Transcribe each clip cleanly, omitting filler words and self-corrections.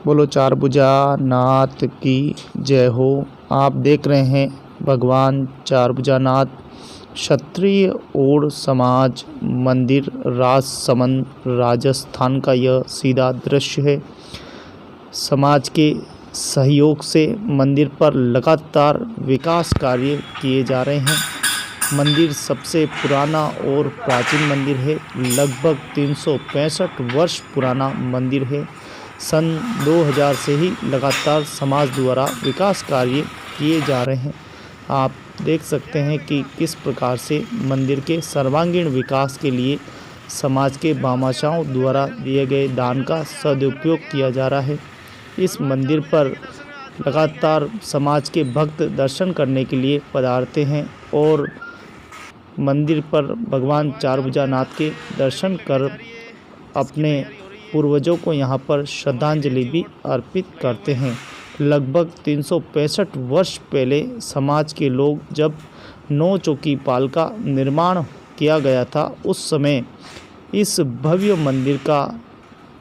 बोलो चारभुजा नाथ की जय हो। आप देख रहे हैं भगवान चारभुजा नाथ क्षत्रिय और समाज मंदिर राजसमंद राजस्थान का यह सीधा दृश्य है। समाज के सहयोग से मंदिर पर लगातार विकास कार्य किए जा रहे हैं। मंदिर सबसे पुराना और प्राचीन मंदिर है। लगभग 365 वर्ष पुराना मंदिर है। सन 2000 से ही लगातार समाज द्वारा विकास कार्य किए जा रहे हैं। आप देख सकते हैं कि किस प्रकार से मंदिर के सर्वांगीण विकास के लिए समाज के भामाशाहों द्वारा दिए गए दान का सदुपयोग किया जा रहा है। इस मंदिर पर लगातार समाज के भक्त दर्शन करने के लिए पधारते हैं और मंदिर पर भगवान चारभुजा नाथ के दर्शन कर अपने पूर्वजों को यहाँ पर श्रद्धांजलि भी अर्पित करते हैं। लगभग 365 वर्ष पहले समाज के लोग जब 9 चौकी पाल का निर्माण किया गया था, उस समय इस भव्य मंदिर का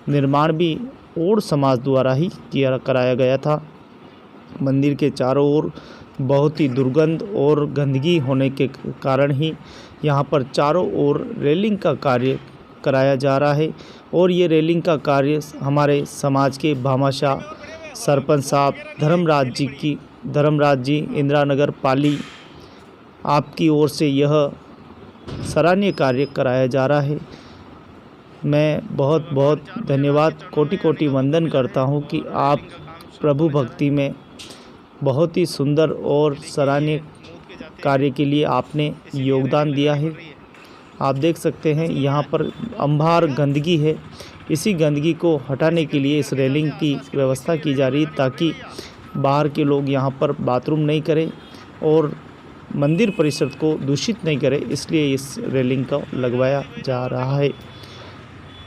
निर्माण भी और समाज द्वारा ही कराया गया था। मंदिर के चारों ओर बहुत ही दुर्गंध और गंदगी होने के कारण ही यहाँ पर चारों ओर रेलिंग का कार्य कराया जा रहा है और ये रेलिंग का कार्य हमारे समाज के भामाशाह सरपंच साहब धर्मराज जी इंदिरा नगर पाली आपकी ओर से यह सराहनीय कार्य कराया जा रहा है। मैं बहुत बहुत धन्यवाद कोटि कोटि वंदन करता हूँ कि आप प्रभु भक्ति में बहुत ही सुंदर और सराहनीय कार्य के लिए आपने योगदान दिया है। आप देख सकते हैं यहाँ पर अंबार गंदगी है। इसी गंदगी को हटाने के लिए इस रेलिंग की व्यवस्था की जा रही है ताकि बाहर के लोग यहाँ पर बाथरूम नहीं करें और मंदिर परिसर को दूषित नहीं करें, इसलिए इस रेलिंग को लगवाया जा रहा है।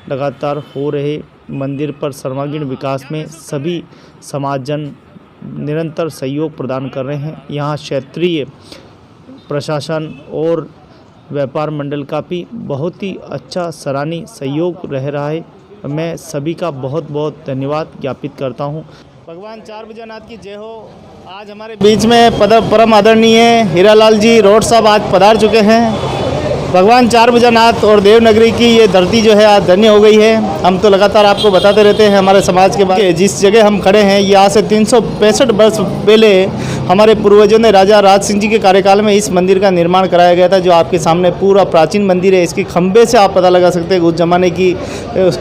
लगातार हो रहे मंदिर पर सर्वांगीण विकास में सभी समाजजन निरंतर सहयोग प्रदान कर रहे हैं। यहाँ क्षेत्रीय प्रशासन और व्यापार मंडल का भी बहुत ही अच्छा सराहनीय सहयोग रह रहा है। मैं सभी का बहुत बहुत धन्यवाद ज्ञापित करता हूँ। भगवान चारभुजा नाथ की जय हो। आज हमारे बीच में परम आदरणीय हीरालाल जी रोड साहब आज पधार चुके हैं। भगवान चारभुजा नाथ और देवनगरी की ये धरती जो है आज धन्य हो गई है। हम तो लगातार आपको बताते रहते हैं हमारे समाज के बारे में। जिस जगह हम खड़े हैं ये आज से 365 वर्ष पहले हमारे पूर्वजों ने राजा राज सिंह जी के कार्यकाल में इस मंदिर का निर्माण कराया गया था। जो आपके सामने पूरा प्राचीन मंदिर है, इसके खंभे से आप पता लगा सकते हैं उस ज़माने की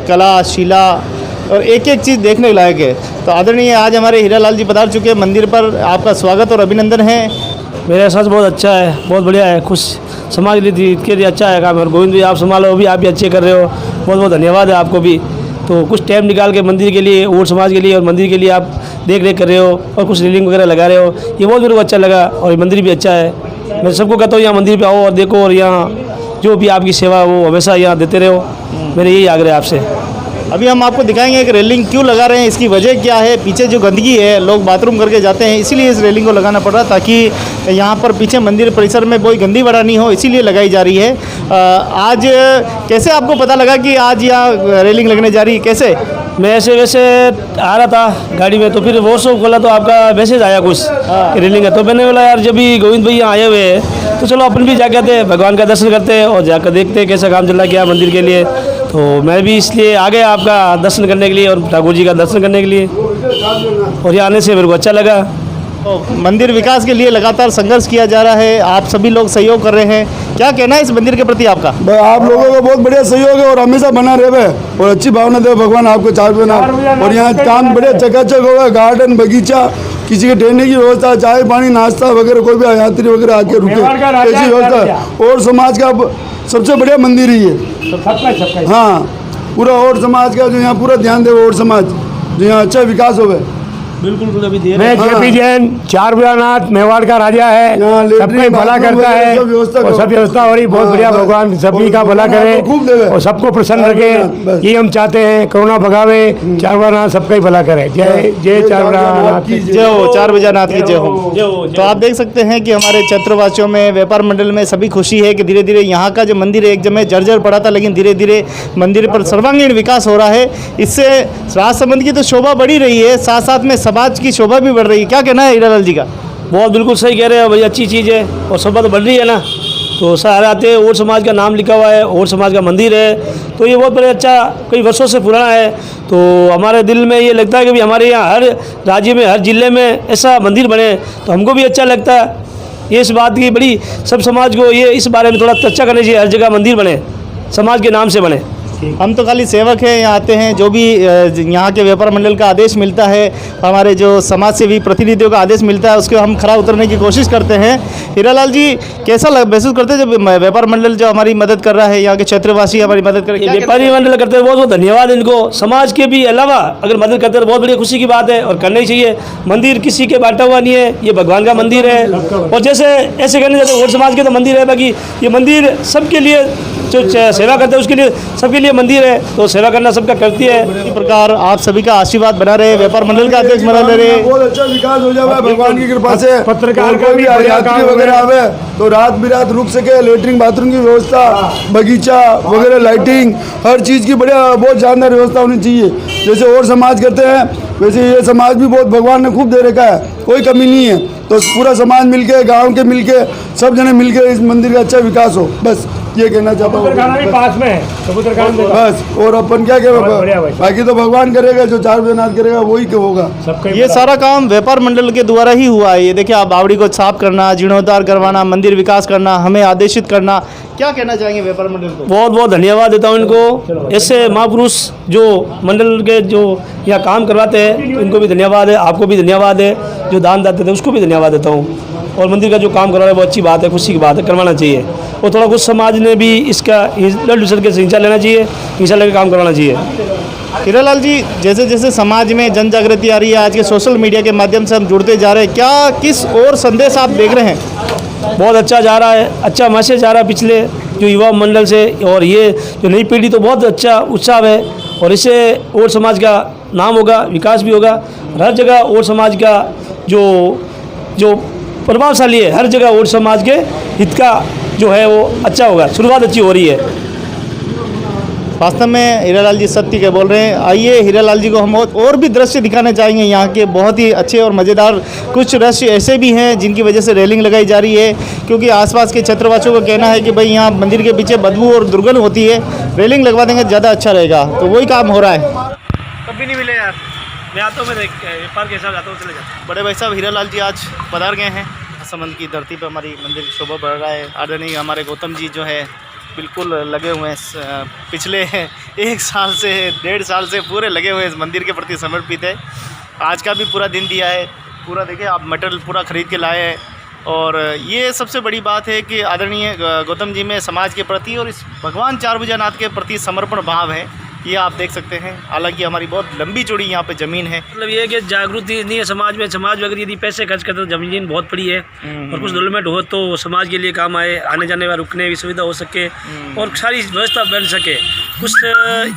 कला शिला और एक एक चीज़ देखने लायक है। तो आदरणीय आज हमारे हीरालाल जी पधार चुके हैं मंदिर पर। आपका स्वागत और अभिनंदन है। मेरा एहसास बहुत अच्छा है, बहुत बढ़िया है। खुश समाज के लिए अच्छा है काम। और गोविंद भी आप संभालो, भी आप भी अच्छे कर रहे हो। बहुत बहुत धन्यवाद है आपको भी। तो कुछ टाइम निकाल के मंदिर के लिए और समाज के लिए और मंदिर के लिए आप देख रेख कर रहे हो और कुछ रेलिंग वगैरह लगा रहे हो, ये बहुत मेरे को अच्छा लगा। और ये मंदिर भी अच्छा है। मैं सबको कहता हूँ यहाँ मंदिर पे आओ और देखो और यहाँ जो भी आपकी सेवा वो हमेशा यहाँ देते रहो। मेरे यही आग्रह है आपसे। अभी हम आपको दिखाएंगे कि रेलिंग क्यों लगा रहे हैं, इसकी वजह क्या है। पीछे जो गंदगी है, लोग बाथरूम करके जाते हैं, इसीलिए इस रेलिंग को लगाना पड़ रहा ताकि यहाँ पर पीछे मंदिर परिसर में कोई गंदी बड़ा नहीं हो, इसीलिए लगाई जा रही है। आज कैसे आपको पता लगा कि आज यहाँ रेलिंग लगने जा रही है, कैसे? मैं ऐसे वैसे आ रहा था गाड़ी में, तो फिर वो सब खोला तो आपका मैसेज आया कुछ रेलिंग का। तो मैंने बोला यार जब भी गोविंद भैया आए हुए हैं तो चलो अपन भी जाके आते हैं, भगवान का दर्शन करते हैं और जाकर देखते हैं कैसा काम चल रहा क्या मंदिर के लिए। तो मैं भी इसलिए आ गया आपका दर्शन करने के लिए और ठाकुर जी का दर्शन करने के लिए, और यहाँ आने से मेरे को अच्छा लगा। तो मंदिर विकास के लिए लगातार संघर्ष किया जा रहा है, आप सभी लोग सहयोग कर रहे हैं। क्या कहना है इस मंदिर के प्रति आपका? आप लोगों का बहुत बढ़िया सहयोग है और हमेशा बना रहे और अच्छी भावना दे भगवान आपको चारभुजा नाथ। और यहाँ काम बढ़िया चकाचक होगा, गार्डन बगीचा, किसी के ठहरने की व्यवस्था, चाय पानी नाश्ता वगैरह, कोई भी यात्री वगैरह आके रुके ऐसी व्यवस्था। और समाज का सबसे बढ़िया मंदिर ही है। हाँ, पूरा और समाज का जो यहाँ पूरा ध्यान दे, और समाज जो यहाँ अच्छा विकास हो। बिल्कुल अभी दे मैं जेपी जैन, चार भुजानाथ, मेवाड़ का राजा है, यहाँ लेटरिन, सबका भला बाथरूम करता है वगैरह सब व्यवस्था और सब करो। व्यवस्था हो रही। बहुत हाँ, बढ़िया, बस। भगवान सभी का भला भगवान करे आपको खूब देवे। और सबको प्रसन्न चार रखे, भुजानाथ, बस। ये हम चाहते हैं। कोरोना भगावे, चार भुजानाथ सबका ही भला करे। जय जय चार भुजानाथ की जय हो, चार भुजानाथ की जय हो। तो आप देख सकते हैं कि हमारे छत्रवासियों में, व्यापार मंडल में सभी खुशी है कि धीरे धीरे यहाँ का जो मंदिर है एक जगह जर्जर पड़ा था, लेकिन धीरे धीरे मंदिर पर सर्वांगीण विकास हो रहा है। इससे राजसमंद की तो शोभा बढ़ी रही है, साथ साथ में समाज की शोभा भी बढ़ रही है। क्या कहना है हीरालाल जी का? बहुत बिल्कुल सही कह रहे हैं भाई, अच्छी चीज़ है और शोभा तो बढ़ रही है ना। तो सारे आते हैं, और समाज का नाम लिखा हुआ है, और समाज का मंदिर है, तो ये बहुत बड़े अच्छा कई वर्षों से पुराना है। तो हमारे दिल में ये लगता है कि भी हमारे यहाँ हर राज्य में, हर जिले में ऐसा मंदिर बने तो हमको भी अच्छा लगता है। ये इस बात की बड़ी सब समाज को ये इस बारे में थोड़ा चर्चा करनी चाहिए, हर जगह मंदिर बने, समाज के नाम से बने। हम तो खाली सेवक हैं, यहाँ आते हैं, जो भी यहाँ के व्यापार मंडल का आदेश मिलता है, हमारे जो समाज सेवी प्रतिनिधियों का आदेश मिलता है, उसके हम खरा उतरने की कोशिश करते हैं। हीरालाल जी कैसा महसूस करते हैं जब व्यापार मंडल जो हमारी मदद कर रहा है, यहाँ के क्षेत्रवासी हमारी मदद कर? व्यापारी मंडल करते हैं, बहुत बहुत धन्यवाद इनको। समाज के भी अलावा अगर मदद करते हैं तो बहुत बड़ी खुशी की बात है और करना ही चाहिए। मंदिर किसी के बांटा हुआ नहीं है, ये भगवान का मंदिर है और जैसे ऐसे करने जाते और समाज के तो मंदिर है, बाकी ये मंदिर सबके लिए जो सेवा करते हैं उसके लिए, सबके लिए मंदिर है, तो सेवा करना सबका करती है। इसी प्रकार आप सभी का आशीर्वाद बना रहे, व्यापार मंडल का अध्यक्ष बना रहे। बहुत अच्छा विकास हो जाए भगवान की कृपा से। पत्रकार और का कोई भी भी बढ़िया यात्री काम हो वगैरह गया। आवे तो रात बिरात रुक सके, लेटरिन बाथरूम की व्यवस्था, बगीचा वगैरह, लाइटिंग, हर चीज़ की बढ़िया बहुत शानदार व्यवस्था होनी चाहिए। जैसे और समाज करते हैं वैसे ये समाज भी बहुत भगवान ने खूब दे रखा है, कोई कमी नहीं है। तो पूरा समाज मिलके, गांव के मिलके, सब जने मिलके इस मंदिर का अच्छा विकास हो, बस ये कहना चाहता कबूतरखाना भी हूँ। पास में है, कबूतरखाना देखा। बस और अपन क्या बहुत बढ़िया भाई। कहें, बाकी तो भगवान करेगा, जो चार भुजानाथ करेगा वही होगा। सबका ही ये भला। सारा काम व्यापार मंडल के द्वारा ही हुआ है। ये देखिए, आप बावड़ी को साफ करना, जीर्णोद्धार करवाना, मंदिर विकास करना, हमें आदेशित करना। क्या कहना चाहेंगे व्यापार मंडल को? बहुत बहुत धन्यवाद देता हूँ इनको। ऐसे महापुरुष जो मंडल के जो यहाँ काम करवाते हैं तो इनको भी धन्यवाद है, आपको भी धन्यवाद है, जो दान देते थे उसको भी धन्यवाद देता हूँ। और मंदिर का जो काम करवा रहे हैं वो अच्छी बात है, खुशी की बात है, करवाना चाहिए। और थोड़ा कुछ समाज ने भी इसका दूसरे के हिस्सा लेना चाहिए, हिस्सा लेकर काम करवाना चाहिए। हीरालाल जी, जैसे जैसे समाज में जन जागृति आ रही है, आज के सोशल मीडिया के माध्यम से हम जुड़ते जा रहे हैं, क्या किस और संदेश आप देख रहे हैं? बहुत अच्छा जा रहा है, अच्छा मैसेज आ रहा है पिछले जो युवा मंडल से, और ये जो नई पीढ़ी तो बहुत अच्छा उत्साह है और इससे और समाज का नाम होगा, विकास भी होगा। हर जगह और समाज का जो प्रभावशाली है, हर जगह और समाज के हित का जो है वो अच्छा होगा, शुरुआत अच्छी हो रही है। वास्तव में हीरालाल जी सत्य के बोल रहे हैं। आइए हीरालाल जी को हम और भी दृश्य दिखाने चाहेंगे, यहाँ के बहुत ही अच्छे और मज़ेदार कुछ दृश्य ऐसे भी हैं जिनकी वजह से रेलिंग लगाई जा रही है, क्योंकि आसपास के छत्रवासियों का कहना है कि भाई यहाँ मंदिर के पीछे बदबू और दुर्गंध होती है, रेलिंग लगवा देंगे ज़्यादा अच्छा रहेगा। तो वही काम हो रहा है। कभी नहीं मिले यार, मैं आता हूँ, मैं व्यापार के हिसाब से आता हूँ, चले जाता बड़े भाई साहब हीरालाल जी आज पधार गए हैं। राजसमंद की धरती पर हमारी मंदिर की शोभा बढ़ रहा है। आदरणीय हमारे गौतम जी जो है बिल्कुल लगे हुए हैं, पिछले 1 साल से 1.5 साल से पूरे लगे हुए हैं इस मंदिर के प्रति समर्पित है। आज का भी पूरा दिन दिया है, पूरा देखिए आप मटेरियल पूरा ख़रीद के लाए हैं। और ये सबसे बड़ी बात है कि आदरणीय गौतम जी में समाज के प्रति और इस भगवान चार भुजानाथ के प्रति समर्पण भाव है, ये आप देख सकते हैं। हालांकि हमारी बहुत लंबी चौड़ी यहाँ पे ज़मीन है। मतलब ये है कि जागृति नहीं है समाज में, समाज में अगर यदि पैसे खर्च करते तो ज़मीन बहुत पड़ी है और कुछ डेवलपमेंट हो तो समाज के लिए काम आए, आने जाने में रुकने की सुविधा हो सके और सारी व्यवस्था बन सके। कुछ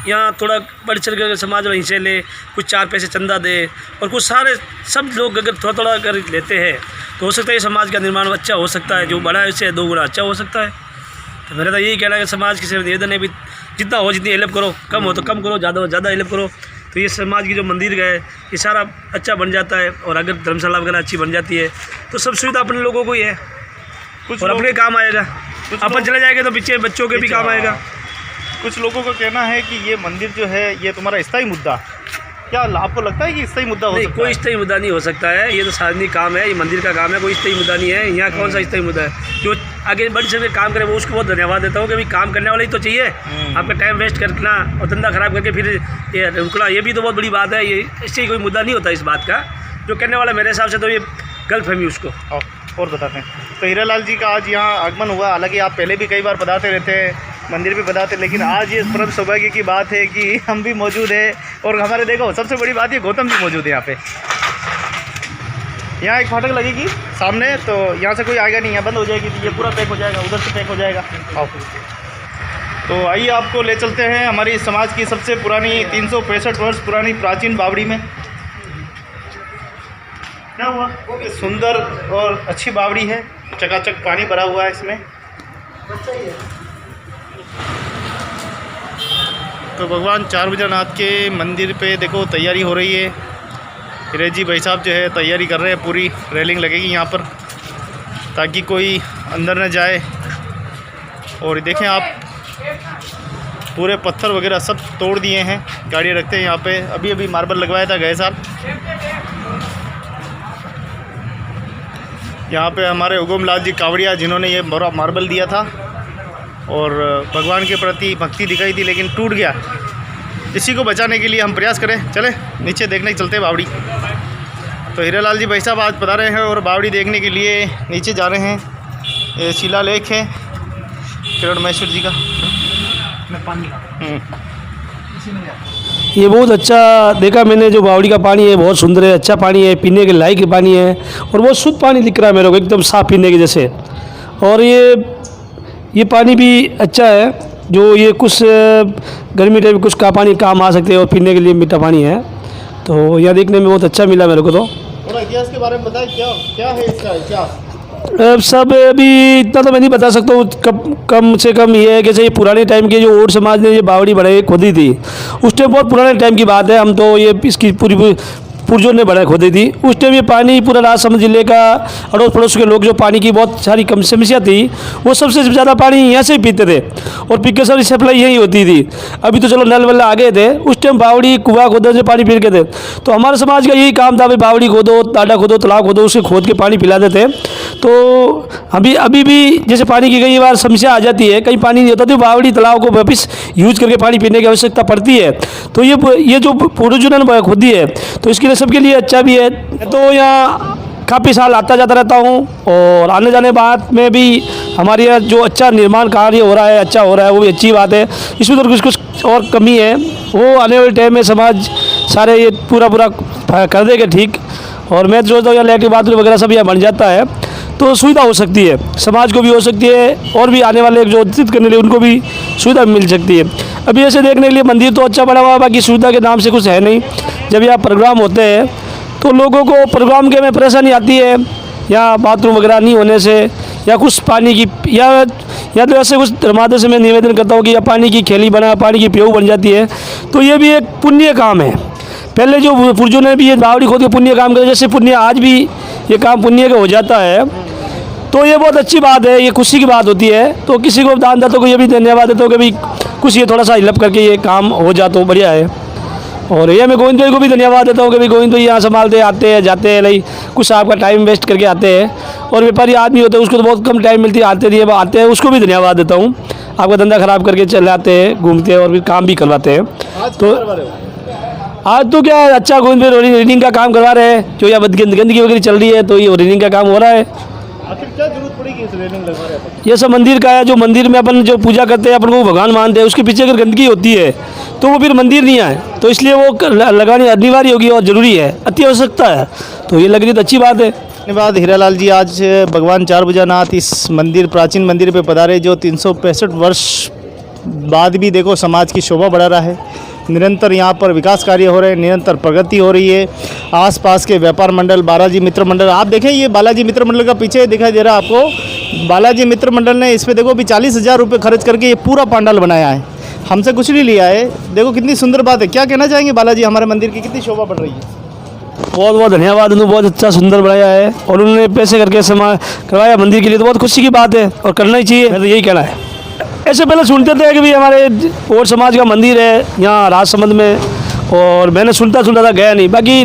यहाँ थोड़ा बढ़ चढ़ कर समाज में हिस्से ले, कुछ 4 पैसे चंदा दे और कुछ सारे सब लोग अगर थोड़ा थोड़ा कर लेते हैं तो हो सकता है समाज का निर्माण अच्छा हो सकता है, जो बड़ा है उससे 2 गुना अच्छा हो सकता है। तो मेरा तो यही कहना है कि समाज की सिर्फ निवेदन है भी जितना हो जितनी हेल्प करो, कम हो तो कम करो, ज़्यादा हो ज़्यादा हेल्प करो, तो ये समाज की जो मंदिर गए ये सारा अच्छा बन जाता है। और अगर धर्मशाला वगैरह अच्छी बन जाती है तो सब सुविधा अपने लोगों को ही है और अपने काम आएगा। अपन चले जाएंगे तो पीछे बच्चों के भी काम आएगा। कुछ लोगों का कहना है कि ये मंदिर जो है ये तुम्हारा स्थायी मुद्दा, क्या आपको लगता है कि स्थायी मुद्दा हो नहीं, सकता कोई है? स्थायी मुद्दा नहीं हो सकता है, ये तो सार्वजनिक काम है, ये मंदिर का काम है, कोई स्थायी मुद्दा नहीं है। यहाँ कौन सा स्थायी मुद्दा है? जो आगे बढ़ सके काम करे वो उसको बहुत धन्यवाद देता हूँ कि भाई काम करने वाला ही तो चाहिए। आपका टाइम वेस्ट करना और धंधा खराब करके फिर ये रुकना, ये भी तो बहुत बड़ी बात है। ये इससे कोई मुद्दा नहीं होता इस बात का। जो करने वाला मेरे हिसाब से तो ये गलतफहमी उसको और बताते हैं। तो हीरालाल जी का आज यहाँ आगमन हुआ। हालांकि आप पहले भी कई बार पधारते रहते हैं, मंदिर भी पधारते, लेकिन आज ये परम सौभाग्य की बात है कि हम भी मौजूद है और हमारे देखो सबसे बड़ी बात ये गौतम जी मौजूद है यहाँ पे। यहाँ एक फाटक लगेगी सामने, तो यहाँ से कोई आएगा नहीं, यहाँ बंद हो जाएगी, तो ये पूरा पैक हो जाएगा, उधर से पैक हो जाएगा। आओ तो आइए आपको ले चलते हैं हमारी समाज की सबसे पुरानी 365 वर्ष पुरानी प्राचीन बावड़ी में। क्या हुआ? सुंदर और अच्छी बावड़ी है, चकाचक पानी भरा हुआ है इसमें। तो भगवान चारभुजानाथ के मंदिर पे देखो तैयारी हो रही है। हिरेश जी भाई साहब जो है तैयारी कर रहे हैं, पूरी रेलिंग लगेगी यहाँ पर ताकि कोई अंदर न जाए। और देखें आप, पूरे पत्थर वगैरह सब तोड़ दिए हैं, गाड़ी रखते हैं यहाँ पे। अभी अभी मार्बल लगवाया था गए साल। यहाँ पे हमारे उगम लाल जी कावड़िया जिन्होंने ये मार्बल दिया था और भगवान के प्रति भक्ति दिखाई थी, लेकिन टूट गया। इसी को बचाने के लिए हम प्रयास करें। चले नीचे देखने चलते हैं बावड़ी। तो हीरालाल जी भाई साहब आज बता रहे हैं और बावड़ी देखने के लिए नीचे जा रहे हैं। ये शिलालेख है किरण महेश्वर जी का। ये बहुत अच्छा देखा मैंने, जो बावड़ी का पानी है बहुत सुंदर है, अच्छा पानी है, पीने के लायक पानी है और बहुत शुद्ध पानी दिख रहा है मेरे को, एकदम साफ़ पीने के जैसे। और ये पानी भी अच्छा है, जो ये कुछ गर्मी टाइम कुछ का पानी काम आ सकते हैं और पीने के लिए मीठा पानी है। तो यह देखने में बहुत अच्छा मिला मेरे को। तो थोड़ा इतिहास के बारे में बताएं, क्या है इसका इतिहास? सब अभी इतना तो मैं नहीं बता सकता हूँ, कम से कम ये है कि जैसे ये पुराने टाइम के जो ओड समाज ने ये बावड़ी बड़े खोदी थी, उस टाइम बहुत पुराने टाइम की बात है। हम तो ये इसकी पूरी पुरजों ने बड़ा खोदी थी उस टाइम। ये पानी पूरा राजसमंद जिले का अड़ोस पड़ोस के लोग जो पानी की बहुत सारी कम समस्या थी, वो सबसे ज़्यादा पानी यहाँ से ही पीते थे और पी के सारी सप्लाई यही होती थी। अभी तो चलो नल वल आ गए थे, उस टाइम बावड़ी कुआं खोदो से पानी पी के थे। तो हमारे समाज का यही काम था, भाई बावड़ी खोदो, टाटा खोदो, तालाब खोदो, उसे खोद के पानी पिलाते थे। तो अभी भी जैसे पानी की कई बार समस्या आ जाती है, कहीं पानी नहीं होता, तो बावड़ी तालाब को वापस यूज करके पानी पीने की आवश्यकता पड़ती है। तो ये जो पूर्वजों ने खोदी है, तो इसके लिए सबके लिए अच्छा भी है। तो यहाँ काफ़ी साल आता जाता रहता हूँ और आने जाने बाद में भी हमारे यहाँ जो अच्छा निर्माण कार्य हो रहा है, अच्छा हो रहा है, वो भी अच्छी बात है। इसमें तो कुछ और कमी है, वो आने वाले टाइम में समाज सारे ये पूरा कर देगा ठीक। और मैं सोचता हूँ यहाँ लैट्रिन बाथरूम वगैरह सब यहाँ बन जाता है तो सुविधा हो सकती है, समाज को भी हो सकती है और भी आने वाले जो उत्थित करने के लिए उनको भी सुविधा मिल सकती है। अभी ऐसे देखने के लिए मंदिर तो अच्छा बना हुआ है, बाकी सुविधा के नाम से कुछ है नहीं। जब यहाँ प्रोग्राम होते हैं तो लोगों को प्रोग्राम के में परेशानी आती है, या बाथरूम वगैरह नहीं होने से, या कुछ पानी की या तो ऐसे कुछ धर्मादों से मैं निवेदन करता हूँ कि या पानी की खेली बना, पानी की प्याऊ बन जाती है। तो ये भी एक पुण्य काम है। पहले जो पुरजों ने भी ये बावड़ी खोद के पुण्य काम करे, जैसे पुण्य आज भी ये काम पुण्य का हो जाता है, तो ये बहुत अच्छी बात है, ये खुशी की बात होती है। तो किसी को दानदाता को ये भी धन्यवाद देता हूँ कि भाई कुछ ये थोड़ा सा हेल्प करके ये काम हो जाता तो बढ़िया है। और ये मैं गोविंद भाई को भी धन्यवाद देता हूँ कि भाई गोविंद भाई यहाँ संभालते आते हैं जाते हैं, नहीं कुछ आपका टाइम वेस्ट करके आते हैं। और व्यापारी आदमी होते हैं उसको तो बहुत कम टाइम मिलती है, आते हैं उसको भी धन्यवाद देता हूँ। आपका धंधा ख़राब करके चले आते हैं, घूमते हैं और भी काम भी करवाते हैं। तो आज तो क्या है, अच्छा गोविंद भाई रीडिंग का काम करवा रहे हैं, जो यहाँ गंदगी वगैरह चल रही है तो ये रीडिंग का काम हो रहा है। आखिर क्या जरूरत पड़ेगी इस रेलिंग लगवाने की? ये सब मंदिर का है, जो मंदिर में अपन जो पूजा करते हैं, अपन को भगवान मानते हैं, उसके पीछे अगर गंदगी होती है तो वो फिर मंदिर नहीं आए, तो इसलिए वो लगानी अनिवार्य होगी और ज़रूरी है, अति आवश्यकता है। तो ये लग रही तो अच्छी बात है। धन्यवाद हीरालाल जी। आज भगवान चारभुजानाथ इस मंदिर, प्राचीन मंदिर पे पधारे, जो 365 वर्ष बाद भी देखो समाज की शोभा बढ़ा रहा है। निरंतर यहाँ पर विकास कार्य हो रहे हैं, निरंतर प्रगति हो रही है। आसपास के व्यापार मंडल, बालाजी मित्र मंडल, आप देखें ये बालाजी मित्र मंडल का पीछे दिखाई दे रहा है आपको। बालाजी मित्र मंडल ने इस पर देखो भी 40,000 रुपये खर्च करके ये पूरा पंडाल बनाया है, हमसे कुछ नहीं लिया है। देखो कितनी सुंदर बात है। क्या कहना चाहेंगे बालाजी, हमारे मंदिर की कितनी शोभा बढ़ रही है? बहुत बहुत धन्यवाद, उन्होंने बहुत अच्छा सुंदर बनाया है और उन्होंने पैसे करके करवाया मंदिर के लिए, तो बहुत खुशी की बात है और करना ही चाहिए। मैं तो यही कहना है। ऐसे पहले सुनते थे कि भाई हमारे और समाज का मंदिर है यहाँ राजसमंद में, और मैंने सुनता था, गया नहीं। बाकी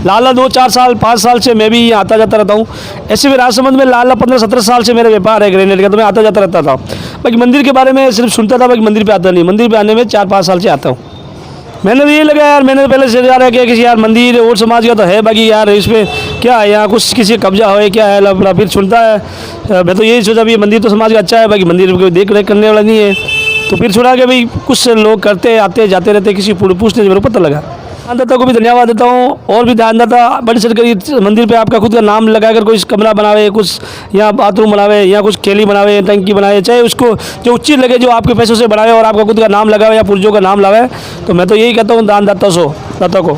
लाला 2-4 साल 5 साल से मैं भी यहाँ आता जाता रहता हूँ। ऐसे भी राजसमंद में लाला 15-17 साल से मेरा व्यापार है ग्रेनेड का, तो मैं आता जाता रहता था। बाकी मंदिर के बारे में सिर्फ सुनता था, बाकी मंदिर पे आता नहीं। मंदिर पे आने में 4-5 साल से आता हूँ। मैंने भी ये लगा यार, मैंने पहले से जा रहा है कि यार मंदिर और समाज का तो है, बाकी यार इसमें क्या है, यहाँ कुछ किसी का कब्जा हो क्या है, लफड़ा फिर सुनता है। मैं तो यही सोचा भी मंदिर तो समाज का अच्छा है, बाकी मंदिर को देख रेख करने वाला नहीं है। तो फिर सुना कि भाई कुछ लोग करते आते जाते रहते, किसी पूछने से मेरे को पता लगा। दानदाता को भी धन्यवाद देता हूँ। और भी दानदाता बड़ी सरकारी मंदिर पे आपका खुद का नाम लगाकर कोई कमरा बनावे, कुछ यहाँ बाथरूम बनावे, या कुछ केली बनावे, टंकी बनावे, चाहे उसको जो उचित लगे, जो आपके पैसों से बनावे और आपका खुद का नाम लगावे या पूर्वजों का नाम लावे। तो मैं तो यही कहता हूँ दाता को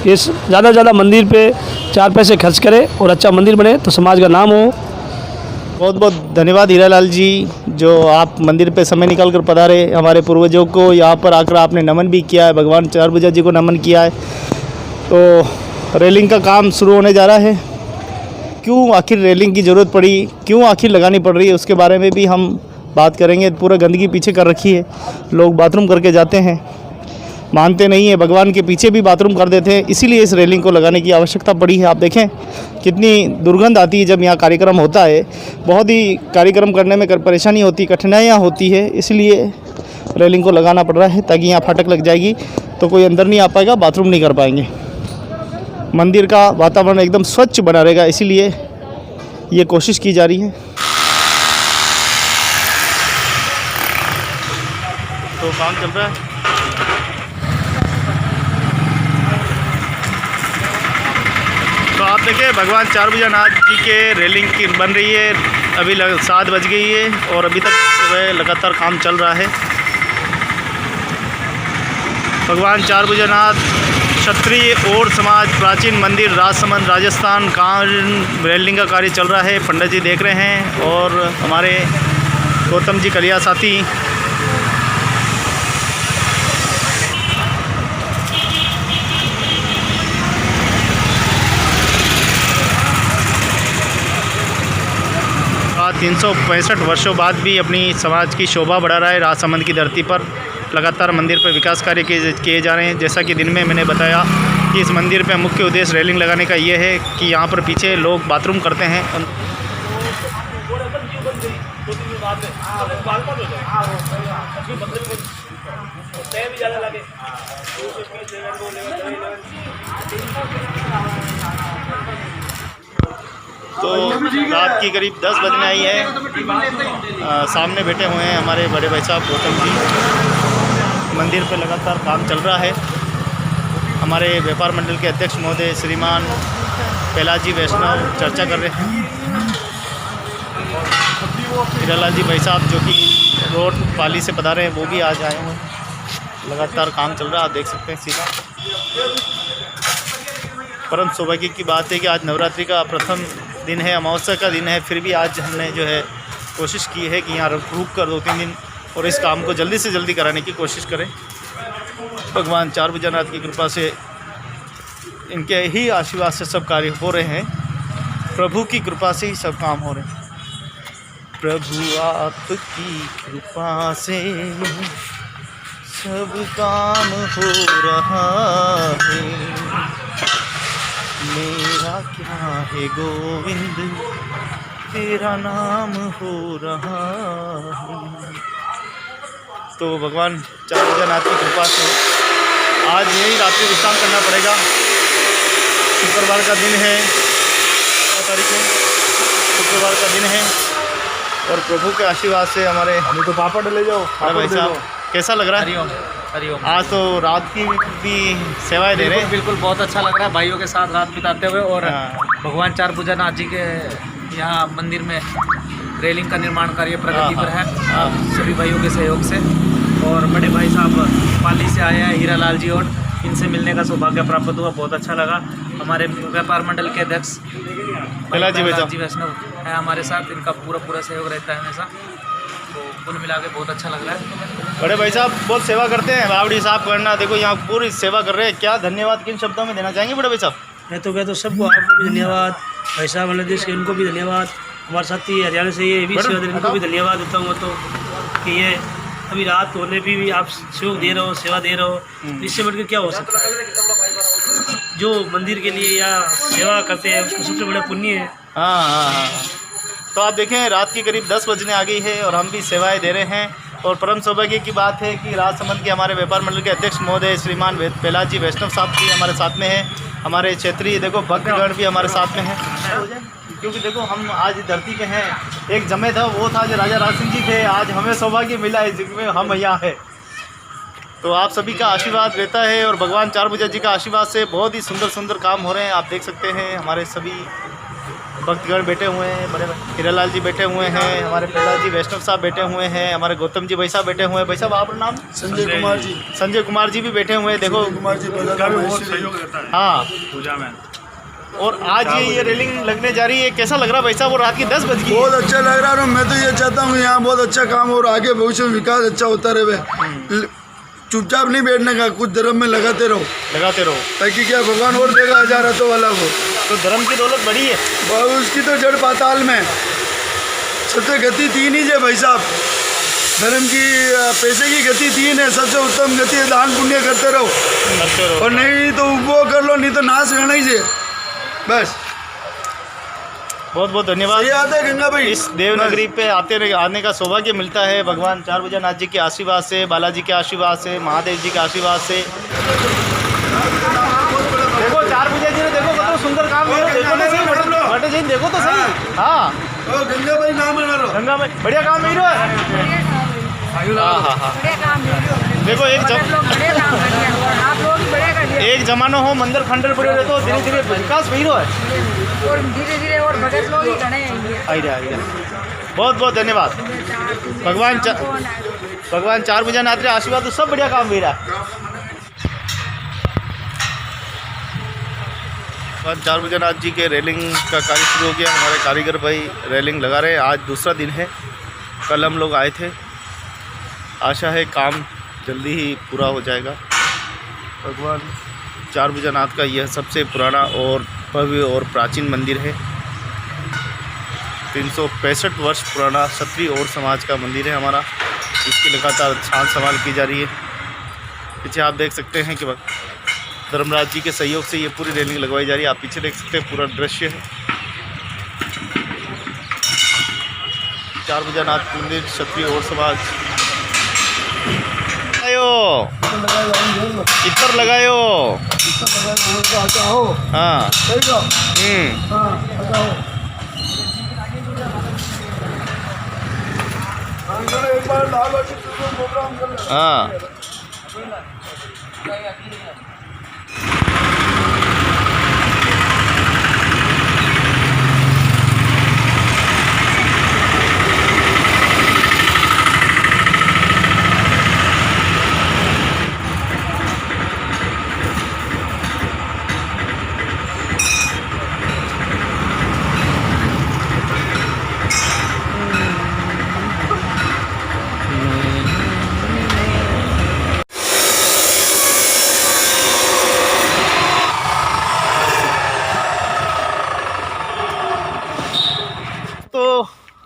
कि ज़्यादा से ज़्यादा मंदिर पे 4 पैसे खर्च करे और अच्छा मंदिर बने तो समाज का नाम हो। बहुत बहुत धन्यवाद हीरालाल जी, जो आप मंदिर पे समय निकाल कर पधारे, हमारे पूर्वजों को यहाँ पर आकर आपने नमन भी किया है, भगवान चारभुजा जी को नमन किया है। तो रेलिंग का काम शुरू होने जा रहा है। क्यों आखिर रेलिंग की ज़रूरत पड़ी, क्यों आखिर लगानी पड़ रही है, उसके बारे में भी हम बात करेंगे। पूरा गंदगी पीछे कर रखी है, लोग बाथरूम करके जाते हैं, मानते नहीं है, भगवान के पीछे भी बाथरूम कर देते हैं, इसीलिए इस रेलिंग को लगाने की आवश्यकता पड़ी है। आप देखें कितनी दुर्गंध आती है जब यहाँ कार्यक्रम होता है, बहुत ही कार्यक्रम करने में परेशानी होती, कठिनाइयाँ होती है, इसलिए रेलिंग को लगाना पड़ रहा है ताकि यहाँ फाटक लग जाएगी तो कोई अंदर नहीं आ पाएगा, बाथरूम नहीं कर पाएंगे, मंदिर का वातावरण एकदम स्वच्छ बना रहेगा, इसीलिए ये कोशिश की जा रही है। तो काम चल रहा है। तो आप देखिए भगवान चारभुजानाथ जी के रेलिंग की बन रही है। अभी 7 बज गई है और अभी तक सुबह लगातार काम चल रहा है। भगवान चारभुजानाथ क्षत्रिय और समाज प्राचीन मंदिर राजसमंद राजस्थान का रेलिंग का कार्य चल रहा है। पंडित जी देख रहे हैं और हमारे गौतम जी कलिया साथी का 365 वर्षों बाद भी अपनी समाज की शोभा बढ़ा रहा है। राजसमंद की धरती पर लगातार मंदिर पर विकास कार्य किए जा रहे हैं। जैसा कि दिन में मैंने बताया कि इस मंदिर पे मुख्य उद्देश्य रेलिंग लगाने का ये है कि यहाँ पर पीछे लोग बाथरूम करते हैं। तो रात की करीब 10 बजने आई है। सामने बैठे हुए हैं हमारे बड़े भाई साहब गौतम जी। मंदिर पे लगातार काम चल रहा है। हमारे व्यापार मंडल के अध्यक्ष महोदय श्रीमान पहलाजी वैष्णव चर्चा कर रहे हैं। हीरालाल जी भाई साहब जो कि रोड पाली से पधारे हैं, वो भी आज आए हुए हैं। लगातार काम चल रहा है, आप देख सकते हैं सीधा। परम सौभाग्य की बात है कि आज नवरात्रि का प्रथम दिन है, अमावस्या का दिन है, फिर भी आज हमने जो है कोशिश की है कि यहाँ रुक कर 2-3 दिन और इस काम को जल्दी से जल्दी कराने की कोशिश करें। भगवान चारभुजानाथ की कृपा से, इनके ही आशीर्वाद से सब कार्य हो रहे हैं। प्रभु की कृपा से ही सब काम हो रहे हैं। प्रभु आपकी कृपा से सब काम हो रहा है। मेरा क्या है गोविंद, तेरा नाम हो रहा है। तो भगवान चारभुजानाथ की कृपा से आज यही रात्रि विश्राम करना पड़ेगा। शुक्रवार का दिन है, 9 तारीख को शुक्रवार का दिन है और प्रभु के आशीर्वाद से हमारे तो पापड़ ले जाओ। भाई साहब कैसा लग रहा है? हरिओम हरिओम। आज तो रात की भी सेवाएं दे रहे हैं। बिल्कुल बहुत अच्छा लग रहा है भाइयों के साथ रात बिताते हुए। और हाँ। भगवान चारभुजानाथ जी के यहाँ मंदिर में रेलिंग का निर्माण कार्य प्रगति पर है, सभी भाइयों के सहयोग से। और बड़े भाई साहब पाली से आए हैं, हीरालाल जी, और इनसे मिलने का सौभाग्य प्राप्त हुआ, बहुत अच्छा लगा। हमारे व्यापार मंडल के अध्यक्ष पहलाजी वैष्णव है हमारे साथ, इनका पूरा सहयोग रहता है हमेशा। तो कुल मिला के बहुत अच्छा लग रहा है। बड़े भाई साहब बहुत सेवा करते हैं, बावड़ी साफ करना, देखो यहाँ पूरी सेवा कर रहे हैं। क्या धन्यवाद किन शब्दों में देना चाहेंगे बड़े भाई साहब? मैं तो कहता हूँ सबको, आपको भी धन्यवाद, भाई साहब बांग्लादेश के इनको भी धन्यवाद, हमारे साथी हरियाणा से ये भी सेवा दे, इनको भी धन्यवाद देता हूँ। तो कि ये अभी रात होने पे भी आप सहयोग दे रहे हो, सेवा दे रहे हो, इससे बढ़कर क्या हो सकता है? जो मंदिर के लिए या सेवा करते हैं उसको सबसे बड़ा पुण्य है। हाँ। तो आप देखें रात की करीब 10 बजने आ गई है और हम भी सेवाएं दे रहे हैं। और परम सौभाग्य की बात है कि राजसमंद के हमारे व्यापार मंडल के अध्यक्ष महोदय श्रीमान पहलाजी वैष्णव साहब भी हमारे साथ में हैं। हमारे क्षेत्रीय देखो भक्तगण भी हमारे साथ में हैं, क्योंकि देखो हम आज धरती पे हैं। एक जमे था, वो था जो राजा राज सिंह जी थे, आज हमें सौभाग्य मिला है जिसमें हम यहाँ हैं। तो आप सभी का आशीर्वाद रहता है और भगवान चारभुजा जी का आशीर्वाद से बहुत ही सुंदर सुंदर काम हो रहे हैं। आप देख सकते हैं हमारे सभी भक्तगण बैठे हुए हैं, बड़े हीरालाल जी बैठे हुए हैं, हमारे प्रहलाद जी वैष्णव साहब बैठे हुए हैं, हमारे गौतम जी भाई साहब बैठे हुए हैं। भाई साहब आपका नाम? संजय कुमार जी। संजय कुमार जी भी बैठे हुए हैं। देखो कुमार जी हाँ पूजा में। और आज ये रेलिंग लगने जा रही है, कैसा लग रहा है भाई साहब? और रात की 10 बज गई। बहुत अच्छा लग रहा है। मैं तो ये चाहता हूँ यहाँ बहुत अच्छा काम और आगे भविष्य में विकास अच्छा होता रहे। चुपचाप नहीं बैठने का, कुछ धर्म में लगाते रहो ताकि क्या भगवान और देगा हजार हाथों वाला को। तो धर्म की दौलत बड़ी है, उसकी तो जड़ पाताल में सबसे गति 3 ही है भाई साहब। धर्म की पैसे की गति 3 है, सबसे उत्तम गति है दान पुण्य करते रहो और नहीं तो वो कर लो, नहीं तो नाश रहना ही है बस। बहुत बहुत धन्यवाद। सही आता है गंगा भाई। इस देवनगरी पे आने का सौभाग्य मिलता है भगवान चारभुजा नाथ जी के आशीर्वाद से, बालाजी के आशीर्वाद से, महादेव जी के आशीर्वाद से। देखो चारभुजा जी ने देखो कितना सुंदर काम किया। देखो तो सही बटे जी, देखो तो सही। हाँ गंगा भाई नाम है गंगा भाई बढ़िया काम हीरो है। हाँ देखो एक जमाना हो मंदिर खंडर पड़े रहे तो धीरे धीरे विकास हीरो है और धीरे धीरे और भगत लोग ही घने आएंगे। बहुत बहुत धन्यवाद। भगवान चारभुजा नाथ के आशीर्वाद तो सब बढ़िया काम भी रहा। भगवान चारभुजा नाथ जी के रेलिंग का कार्य शुरू हो गया। हमारे कारीगर भाई रेलिंग लगा रहे हैं। आज दूसरा दिन है, कल हम लोग आए थे। आशा है काम जल्दी ही पूरा हो जाएगा। भगवान चारभुजा नाथ का यह सबसे पुराना और भव्य और प्राचीन मंदिर है। 365 वर्ष पुराना क्षत्रिय और समाज का मंदिर है हमारा। इसकी लगातार छान संभाल की जा रही है। पीछे आप देख सकते हैं कि धर्मराज जी के सहयोग से ये पूरी रेलिंग लगवाई जा रही है। आप पीछे देख सकते हैं पूरा दृश्य है। चारभुजा नाथ मंदिर क्षत्रिय और समाज। इतर लगायो हाँ हाँ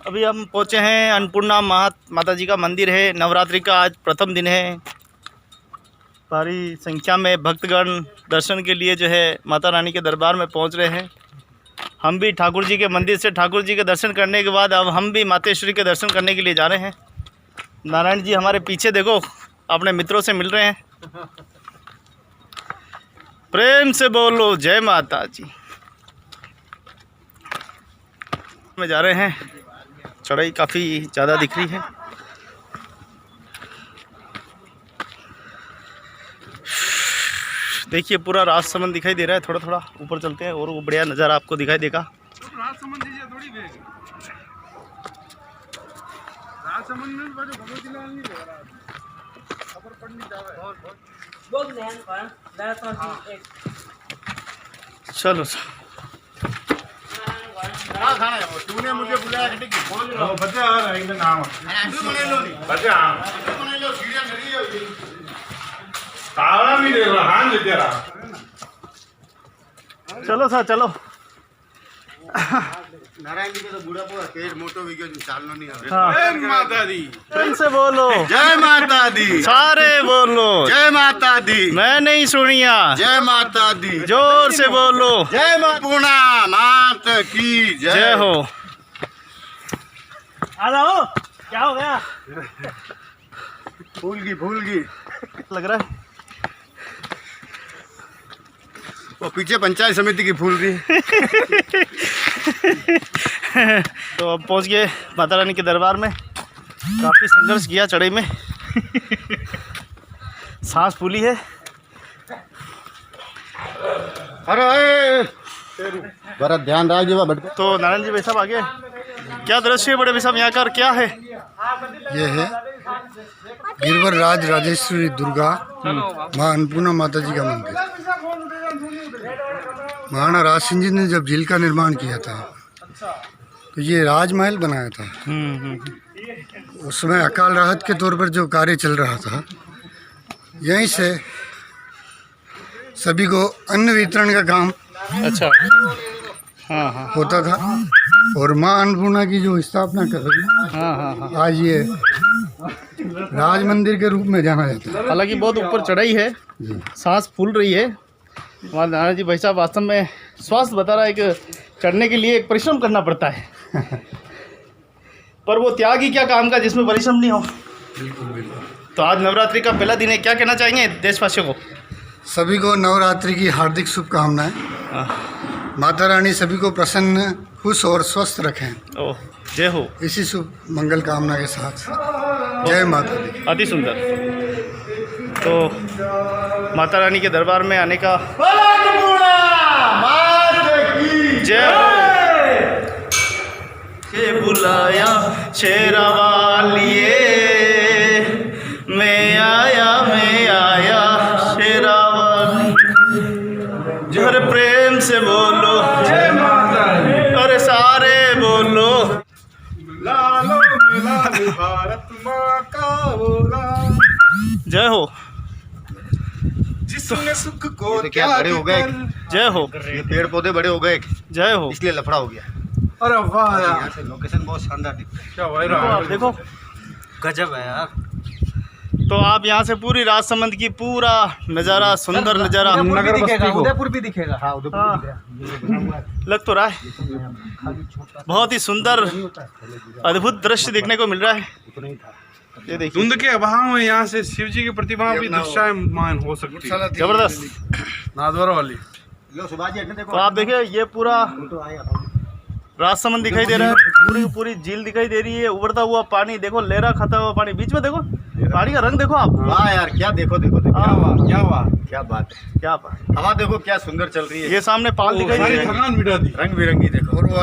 अभी हम पहुंचे हैं अन्नपूर्णा माता जी का मंदिर है। नवरात्रि का आज प्रथम दिन है। भारी संख्या में भक्तगण दर्शन के लिए जो है माता रानी के दरबार में पहुंच रहे हैं। हम भी ठाकुर जी के मंदिर से ठाकुर जी के दर्शन करने के बाद अब हम भी मातेश्वरी के दर्शन करने के लिए जा रहे हैं। नारायण जी हमारे पीछे देखो अपने मित्रों से मिल रहे हैं। प्रेम से बोलो जय माता जी। में जा रहे हैं। चढ़ाई काफ़ी ज़्यादा दिख रही है। देखिए पूरा राजसमंद दिखाई दे रहा है। थोड़ा थोड़ा ऊपर चलते हैं और वो बढ़िया नज़ारा आपको दिखाई देगा। चलो तूने मुझे बुलाया चलो सर चलो। नारायण जी का तो बूढ़ा पूरा पेट मोटो भी चालना नहीं जय माता दी। फिर से बोलो जय माता दी। सारे बोलो जय माता दी। मैं नहीं सुनिया। जय माता दी। जोर से बोलो जय पूर्णा मात की जय हो। आ जाओ। क्या हो गया? भूल गई लग रहा है वो पीछे पंचायत समिति की फूल रही। तो अब पहुंच गए माता रानी के दरबार में। काफ़ी संघर्ष किया चढ़ाई में। सांस फूली है। अरे बड़ा ध्यान रखिए बैठ तो नारायण जी भाई साहब आगे क्या दृश्य है बड़े भाई साहब यहाँ का, और क्या है? ये है गिरवर राज राजेश्वरी दुर्गा माँ अन्नपूर्णा माता जी का मंदिर। महाराणा राज सिंह जी ने जब झील का निर्माण किया था तो ये राजमहल बनाया था। उसमें अकाल राहत के तौर पर जो कार्य चल रहा था, यहीं से सभी को अन्न वितरण का काम अच्छा, हाँ हाँ होता था और माँ अन्नपूर्णा की जो स्थापना कर रही है, हाँ हाँ हाँ। आज ये राज मंदिर के रूप में जाना जाता है। हालांकि बहुत ऊपर चढ़ाई है, सांस फूल रही है। हमारे नारायण जी भाई साहब वास्तव में स्वास्थ्य बता रहा है कि चढ़ने के लिए एक परिश्रम करना पड़ता है पर वो त्याग ही क्या काम का जिसमें परिश्रम नहीं हो। तो आज नवरात्रि का पहला दिन है, क्या कहना चाहेंगे देशवासियों को? सभी को नवरात्रि की हार्दिक शुभकामनाएं। माता रानी सभी को प्रसन्न, खुश और स्वस्थ रखें। ओह, जय हो। इसी शुभ मंगल कामना के साथ जय माता दी। अति सुंदर। तो माता रानी के दरबार में आने का जय के बुलाया शेरा वालिए, मैं आया शेरा वाली। जोर प्रेम से बोलो जय माता, अरे सारे बोलो लालो लालो भारत माँ का बोला। जय हो। जिसने सुख को क्या बड़े हो गए, जय हो। ये पेड़ पौधे बड़े हो गए जय हो। इसलिए लफड़ा हो गया। अरे वाह यार, यहाँ से लोकेशन बहुत शानदार दिखता है। क्या वाह देखो आप देखो, गजब है यार। तो आप यहाँ से पूरी राजसमंद की पूरा नज़ारा, सुंदर नज़ारा उदयपुर भी दिखेगा। हाँ लग तो रहा है। बहुत ही सुंदर अद्भुत दृश्य देखने को मिल रहा है। ये देखिए, धुंध के अभाव में यहाँ से शिव जी की प्रतिमा भी दृश्यमान हो सकती है। जबरदस्त नादवर वाली। तो आप देखिए ये पूरा राजसमंद दिखाई दे रहा है, पूरी पूरी झील दिखाई दे रही है, उबरता हुआ पानी देखो, लहरा खाता हुआ पानी, बीच में देखो पानी का रंग देखो आप। वाह यार, क्या देखो देखो, देखो। क्या बात है, क्या बात। हवा देखो क्या सुंदर चल रही है। ये सामने पाल दिखाई दे सारी रही है, थकान मिटा दी। रंग बिरंगी देखो। और वो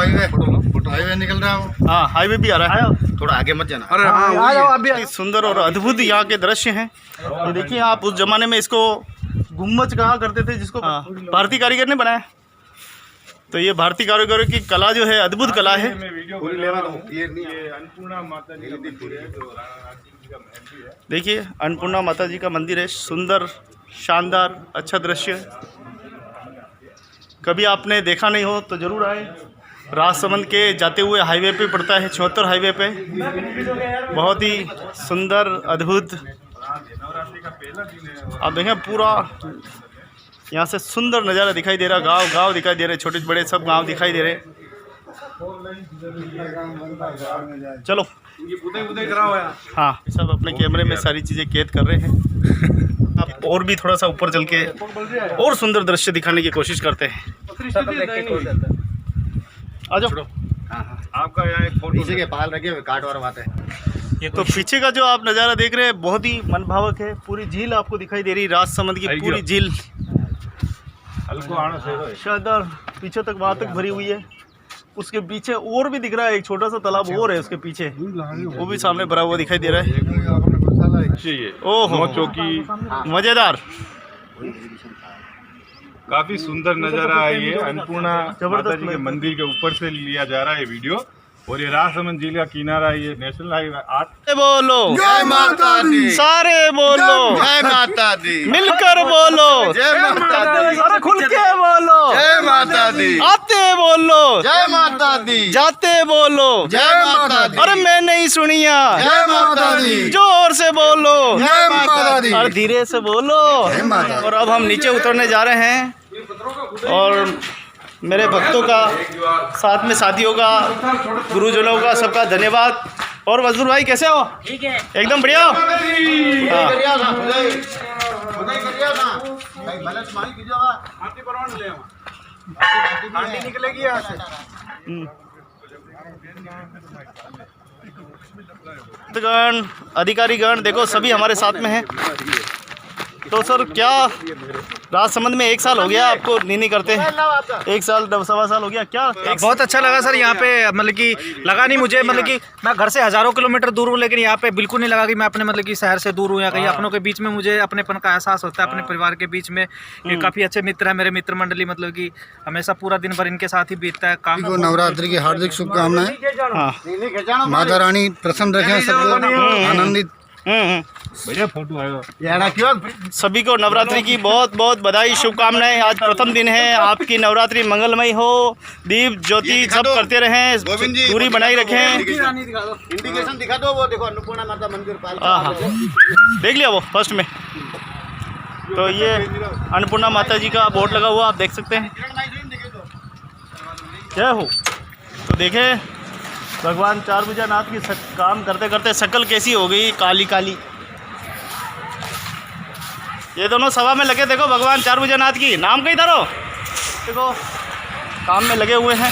हाईवे निकल रहा है। हाँ हाईवे भी आ रहा है। थोड़ा आगे मत जाना। अरे हाँ, आ जाओ आप भी। सुंदर और अद्भुत यहाँ के दृश्य हैं। ये देखिए आप, उस जमाने में इसको गुम्बज कहा करते थे, जिसको भारतीय कारीगर ने बनाया। तो ये भारतीय कारीगरों की कला जो है, अद्भुत कला है। देखिए अन्नपूर्णा माता जी का मंदिर है, सुंदर शानदार अच्छा दृश्य। कभी आपने देखा नहीं हो तो ज़रूर आए। राजसमंद के जाते हुए हाईवे पे पड़ता है, 76 हाईवे पे। बहुत ही सुंदर अद्भुत। आप देखें पूरा यहाँ से सुंदर नज़ारा दिखाई दे रहा, गांव दिखाई दे रहे, छोटे बड़े सब गांव दिखाई दे रहे। चलो हाँ, सब अपने कैमरे में सारी चीज़ें कैद कर रहे हैं। आप और भी थोड़ा सा ऊपर चल के और सुंदर दृश्य दिखाने की कोशिश करते हैं। आ जाओ। आपका यहाँ एक फोटो पीछे के पाल रखे हुए काट और बात है। तो पीछे का जो आप नज़ारा देख रहे हैं बहुत ही मनभावक है। पूरी झील आपको दिखाई दे रही, राजसमंद की पूरी झील शायद पीछे तक वहाँ तक भरी हुई है। उसके पीछे और भी दिख रहा है, एक छोटा सा तालाब और है उसके पीछे, वो भी सामने भरा हुआ दिखाई दे रहा है। ओहो, चौकी मजेदार, काफी सुंदर नजारा है। ये अन्नपूर्णा माता जी के मंदिर के ऊपर से लिया जा रहा है वीडियो। और ये राजसमंद झील का किनारा, ये नेशनल हाईवे। बोलो जय माता दी, सारे बोलो जय माता दी, मिलकर बोलो जय माता दी, अरे खुल के बोलो जय माता दी, आते बोलो जय माता दी, जाते बोलो जय माता दी, अरे मैं नहीं सुनिया जय माता दी, जोर से बोलो जय माता दी, और धीरे से बोलो। और अब हम नीचे उतरने जा रहे हैं और मेरे भक्तों का, साथ में साथियों का, गुरुजनों का, सबका धन्यवाद। और मजदूर भाई कैसे हो? ठीक है, एकदम बढ़िया। गण, अधिकारी गण देखो सभी हमारे साथ में हैं। तो सर क्या राजसमंद में 1 साल हो गया आपको नहीं करते, 1 साल 1.25 साल हो गया क्या? बहुत अच्छा लगा सर यहाँ पे, मतलब कि लगा नहीं मुझे, मतलब कि मैं घर से हज़ारों किलोमीटर दूर हूँ, लेकिन यहाँ पे बिल्कुल नहीं लगा कि मैं अपने मतलब कि शहर से दूर हूँ या कहीं अपनों के बीच में मुझे अपनेपन का एहसास होता है, अपने परिवार के बीच में। ये काफ़ी अच्छे मित्र हैं मेरे, मित्र मंडली, मतलब कि हमेशा पूरा दिन भर इनके साथ ही बीतता है। काम को नवरात्रि की हार्दिक शुभकामनाएं, माता रानी प्रसन्न रखें, सबको आनंदित। बढ़िया फोटो आएगा। सभी को नवरात्रि की बहुत बहुत बधाई, शुभकामनाएं। आज प्रथम दिन है, आपकी नवरात्रि मंगलमय हो, दीप ज्योति सब करते रहें, दूरी बनाई रखें। इंडिकेशन दिखा दो, वो देखो अन्नपूर्णा माता मंदिर हाँ देख लिया वो फर्स्ट में। तो ये अन्नपूर्णा माता जी का बोर्ड लगा हुआ आप देख सकते हैं। जय हो। तो देखें भगवान चारभुजानाथ की काम करते करते शक्ल कैसी हो गई, काली काली। ये दोनों सभा में लगे, देखो भगवान चारभुजानाथ की नाम कहीं धरो, देखो काम में लगे हुए हैं।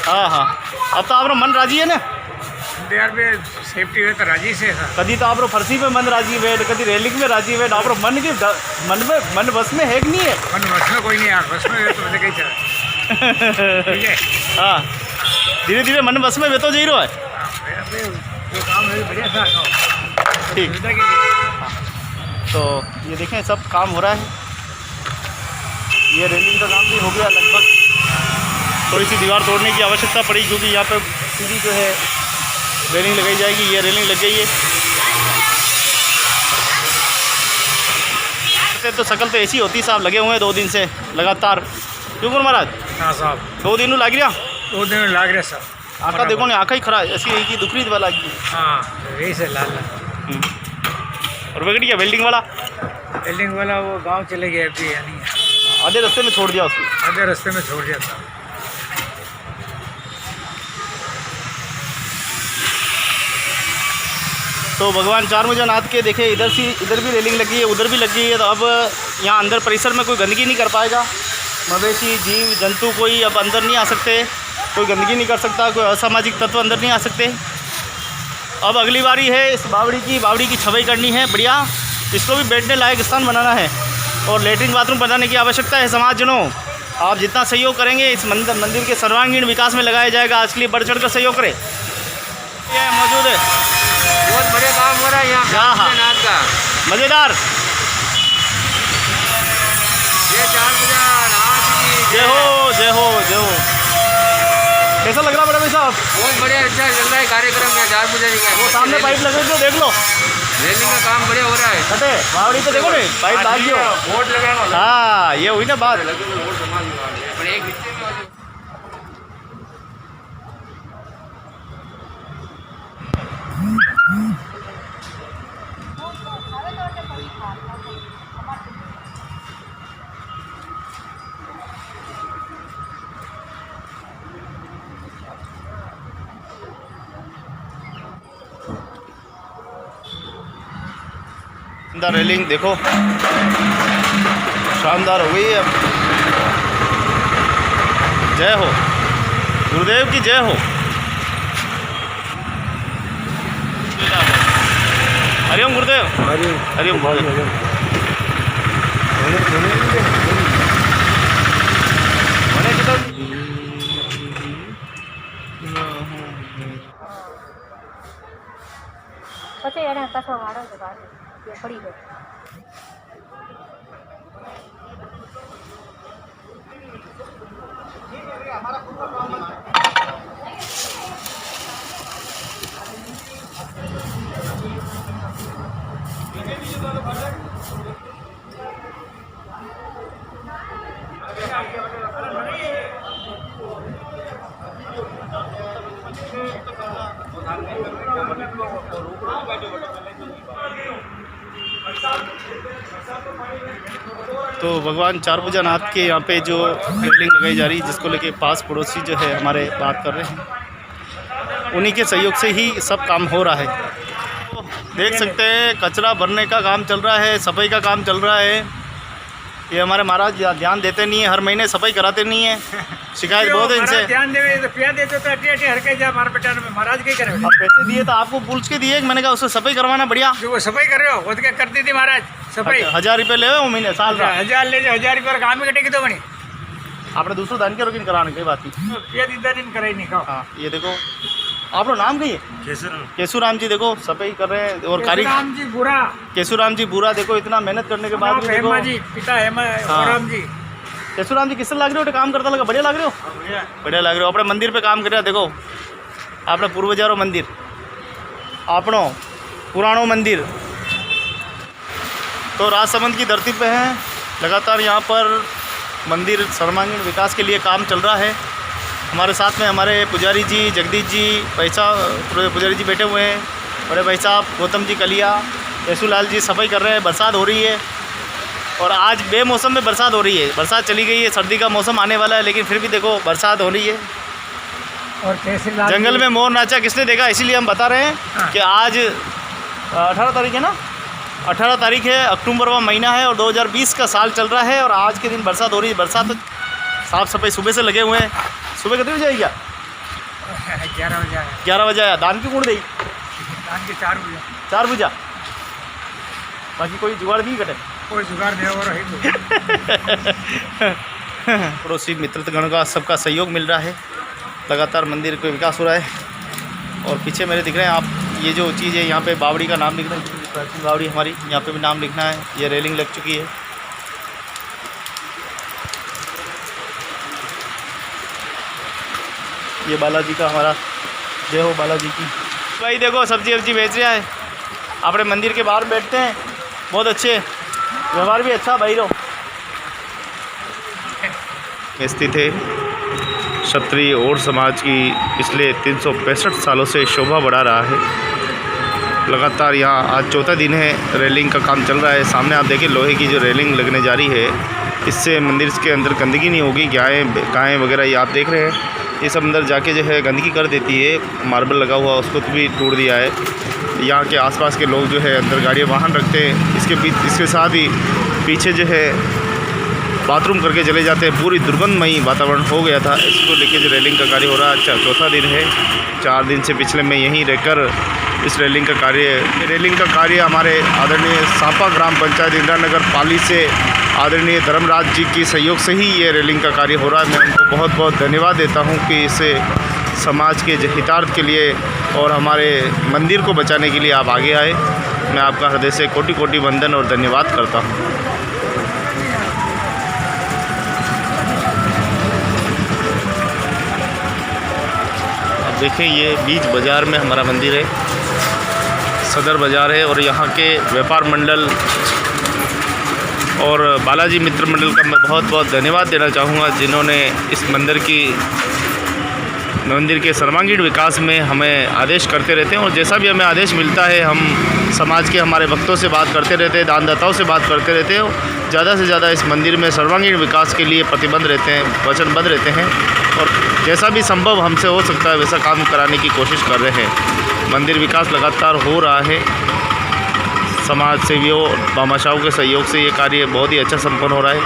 हाँ हाँ, अब तो आप मन राजी है ना यार पे सेफ्टी है तो राजी से कभी तो आप फर्सी में मन राजी हुए, कभी रेलिंग में राजी हुए, आप मन की मन बस में है कि नहीं है? मन बस में कोई नहीं यार, बस में तो मुझे कहीं चला। हाँ धीरे धीरे मन बस में वे तो जी रहा है। जो काम है बढ़िया था। ठीक, तो ये देखें सब काम हो रहा है। ये रेलिंग का काम भी हो गया लगभग, थोड़ी सी दीवार तोड़ने की आवश्यकता पड़ी क्योंकि यहाँ पे सीधी जो है रेलिंग लगाई जाएगी। ये रेलिंग लग गई है। तो शकल तो ऐसी होती साहब, लगे हुए हैं 2 दिन से लगातार। क्यों महाराज? हाँ साहब 2 दिन लग रहा, 2 दिन लग रहे सर। आँखा देखो ना, आँखा ही खरा ऐसी है कि दुखरी वाला की। हाँ वही से लाल। और बिगड़ गया वेल्डिंग वाला वो गांव चले गए अभी, यानी आधे रास्ते में छोड़ दिया उसको, आधे रास्ते में छोड़ दिया था। तो भगवान चारभुजानाथ के देखे इधर भी रेलिंग लगी है, उधर भी लगी है। तो अब यहाँ अंदर परिसर में कोई गंदगी नहीं कर पाएगा। मवेशी जीव जंतु कोई अब अंदर नहीं आ सकते, कोई गंदगी नहीं कर सकता, कोई असामाजिक तत्व अंदर नहीं आ सकते। अब अगली बारी है इस बावड़ी की छवाई करनी है बढ़िया। इसको भी बैठने लायक स्थान बनाना है और लेटरिन बाथरूम बनाने की आवश्यकता है। समाजजनों आप जितना सहयोग करेंगे इस मंदिर के सर्वांगीण विकास में लगाया जाएगा। इसलिए बढ़ चढ़ कर सहयोग करें। ये मौजूद है, बहुत बढ़िया काम हो रहा है यहाँ का, मज़ेदार। ये चारभुजानाथ की जय हो जय हो जय हो। कैसा लग रहा बड़ा भाई साहब? बहुत बढ़िया, अच्छा चल रहा है कार्यक्रम यहाँ चारभुजा जी का। वो सामने पाइप लगे जो देख लो, रेलिंग का काम बढ़िया हो रहा है। कटे बावड़ी तो देखो नहीं, पाइप डाल दियो। बोर्ड लगाना। हाँ ये हुई ना बात। शानदार रेलिंग देखो, शानदार हो गई है। अब जय हो गुरुदेव की जय हो। हरिओम गुरुदेव, हरिओम गुरुदेव। પછી એને કસો વાળો છે બહાર પડી ગયો. तो भगवान चारभुजानाथ के यहाँ पे जो रेलिंग लगाई जा रही है, जिसको लेके पास पड़ोसी जो है हमारे बात कर रहे हैं, उन्हीं के सहयोग से ही सब काम हो रहा है। तो देख सकते हैं कचरा भरने का काम चल रहा है, सफाई का काम चल रहा है। ये हमारे महाराज ध्यान देते नहीं है, हर महीने सफाई कराते नहीं है, शिकायत बहुत है इनसे। ध्यान देवे तो पिया देते तो अटी हर के जा मार बेटा महाराज के करे। अब पैसे दिए तो आपको पूछ के दिए, मैंने कहा उससे सफाई करवाना बढ़िया। जो वो सफाई कर रहे हो वो तो क्या करती थी महाराज सफाई। 1000 रुपये ले वो महीने साल का। 1000 ले जाओ, 1000 रुपये काम ही कटेगी तो बनी। आपने दूसरों दान के रोकिन कराने की बात नहीं। पिया दिन कराई नहीं खाओ। हाँ ये देखो, आप लोग नाम कहिए। केशुराम जी देखो सफाई कर रहे हैं और कारीगर केशुराम जी बुरा। केशुराम जी बुरा देखो, इतना मेहनत करने के बाद भी देखो। हेमा जी पिता हेमा राम जी। केशुराम जी किससे लग रहे हो? काम करता लगा, बढ़िया लग रहे हो, बढ़िया लग रहे हो। अपने मंदिर पे काम कर रहे हो, देखो आपने पूर्वजारो मंदिर, आपनो पुरानो मंदिर। तो राजसमंद की धरती पे हैं, लगातार यहाँ पर मंदिर सर्वांगीण विकास के लिए काम चल रहा है। हमारे साथ में हमारे पुजारी जी जगदीश जी भाई साहब, पुजारी जी बैठे हुए हैं, बड़े भाई साहब गौतम जी कलिया, केशुलाल जी सफाई कर रहे हैं। बरसात हो रही है और आज बेमौसम में बरसात हो रही है। बरसात चली गई है, सर्दी का मौसम आने वाला है, लेकिन फिर भी देखो बरसात हो रही है। और जंगल में मोर नाचा किसने देखा, इसीलिए हम बता रहे हैं कि आज 18 तारीख है ना, 18 तारीख है, अक्टूबर का महीना है और 2020 का साल चल रहा है और आज के दिन बरसात हो रही है। बरसात साफ़ सफाई सुबह से लगे हुए हैं। सुबह कितने बजे आई क्या? 11 बजे। 11 बजे आया। दान की कौन दी? दान के 4 बजे। 4 बजे। बाकी कोई जुगाड़ नहीं कटे, कोई जुगाड़ नहीं हो रहा है। पड़ोसी मित्रगण का सबका सहयोग मिल रहा है, लगातार मंदिर का विकास हो रहा है। और पीछे मेरे दिख रहे हैं आप, ये जो चीज़ है यहाँ पे बावड़ी का नाम लिख रहे हैं, प्राचीन बावड़ी हमारी, यहाँ पे भी नाम लिखना है। ये रेलिंग लग चुकी है। ये बालाजी का हमारा, जय हो बालाजी की। भाई देखो सब्जी वब्जी बेच रहा है, अपने मंदिर के बाहर बैठते हैं, बहुत अच्छे, व्यवहार भी अच्छा भाई रो। स्थित है क्षत्रिय और समाज की पिछले 365 सालों से शोभा बढ़ा रहा है। लगातार यहाँ आज चौथा दिन है, रेलिंग का काम चल रहा है। सामने आप देखिए लोहे की जो रेलिंग लगने जा रही है, इससे मंदिर के अंदर गंदगी नहीं होगी। गायें वगैरह ये आप देख रहे हैं, ये सब अंदर जाके जो है गंदगी कर देती है। मार्बल लगा हुआ उसको तो भी तोड़ दिया है। यहाँ के आसपास के लोग जो है अंदर गाड़ियाँ वाहन रखते हैं, इसके साथ ही पीछे जो है बाथरूम करके चले जाते हैं। पूरी दुर्गंधमयी वातावरण हो गया था। इसको लेके जो रेलिंग का कार्य हो रहा है, अच्छा चौथा दिन है। 4 दिन से पिछले मैं यहीं रहकर इस रेलिंग का कार्य हमारे आदरणीय सापा ग्राम पंचायत इंदिरा नगर पाली से आदरणीय धर्मराज जी की सहयोग से ही ये रेलिंग का कार्य हो रहा है। मैं उनको बहुत बहुत धन्यवाद देता हूँ कि इसे समाज के हितार्थ के लिए और हमारे मंदिर को बचाने के लिए आप आगे आए। मैं आपका हृदय से कोटि कोटि वंदन और धन्यवाद करता हूँ। अब देखें ये बीच बाज़ार में हमारा मंदिर है, सदर बाज़ार है और यहाँ के व्यापार मंडल और बालाजी मित्र मंडल का मैं बहुत बहुत धन्यवाद देना चाहूँगा, जिन्होंने इस मंदिर के सर्वांगीण विकास में हमें आदेश करते रहते हैं। और जैसा भी हमें आदेश मिलता है, हम समाज के हमारे भक्तों से बात करते रहते हैं, दानदाताओं से बात करते रहते हैं। ज़्यादा से ज़्यादा इस मंदिर में सर्वांगीण विकास के लिए प्रतिबद्ध रहते हैं, वचनबद्ध रहते हैं और जैसा भी संभव हमसे हो सकता है वैसा काम कराने की कोशिश कर रहे हैं। मंदिर विकास लगातार हो रहा है। समाज सेवियों भामाशाहों के सहयोग से ये कार्य बहुत ही अच्छा संपन्न हो रहा है।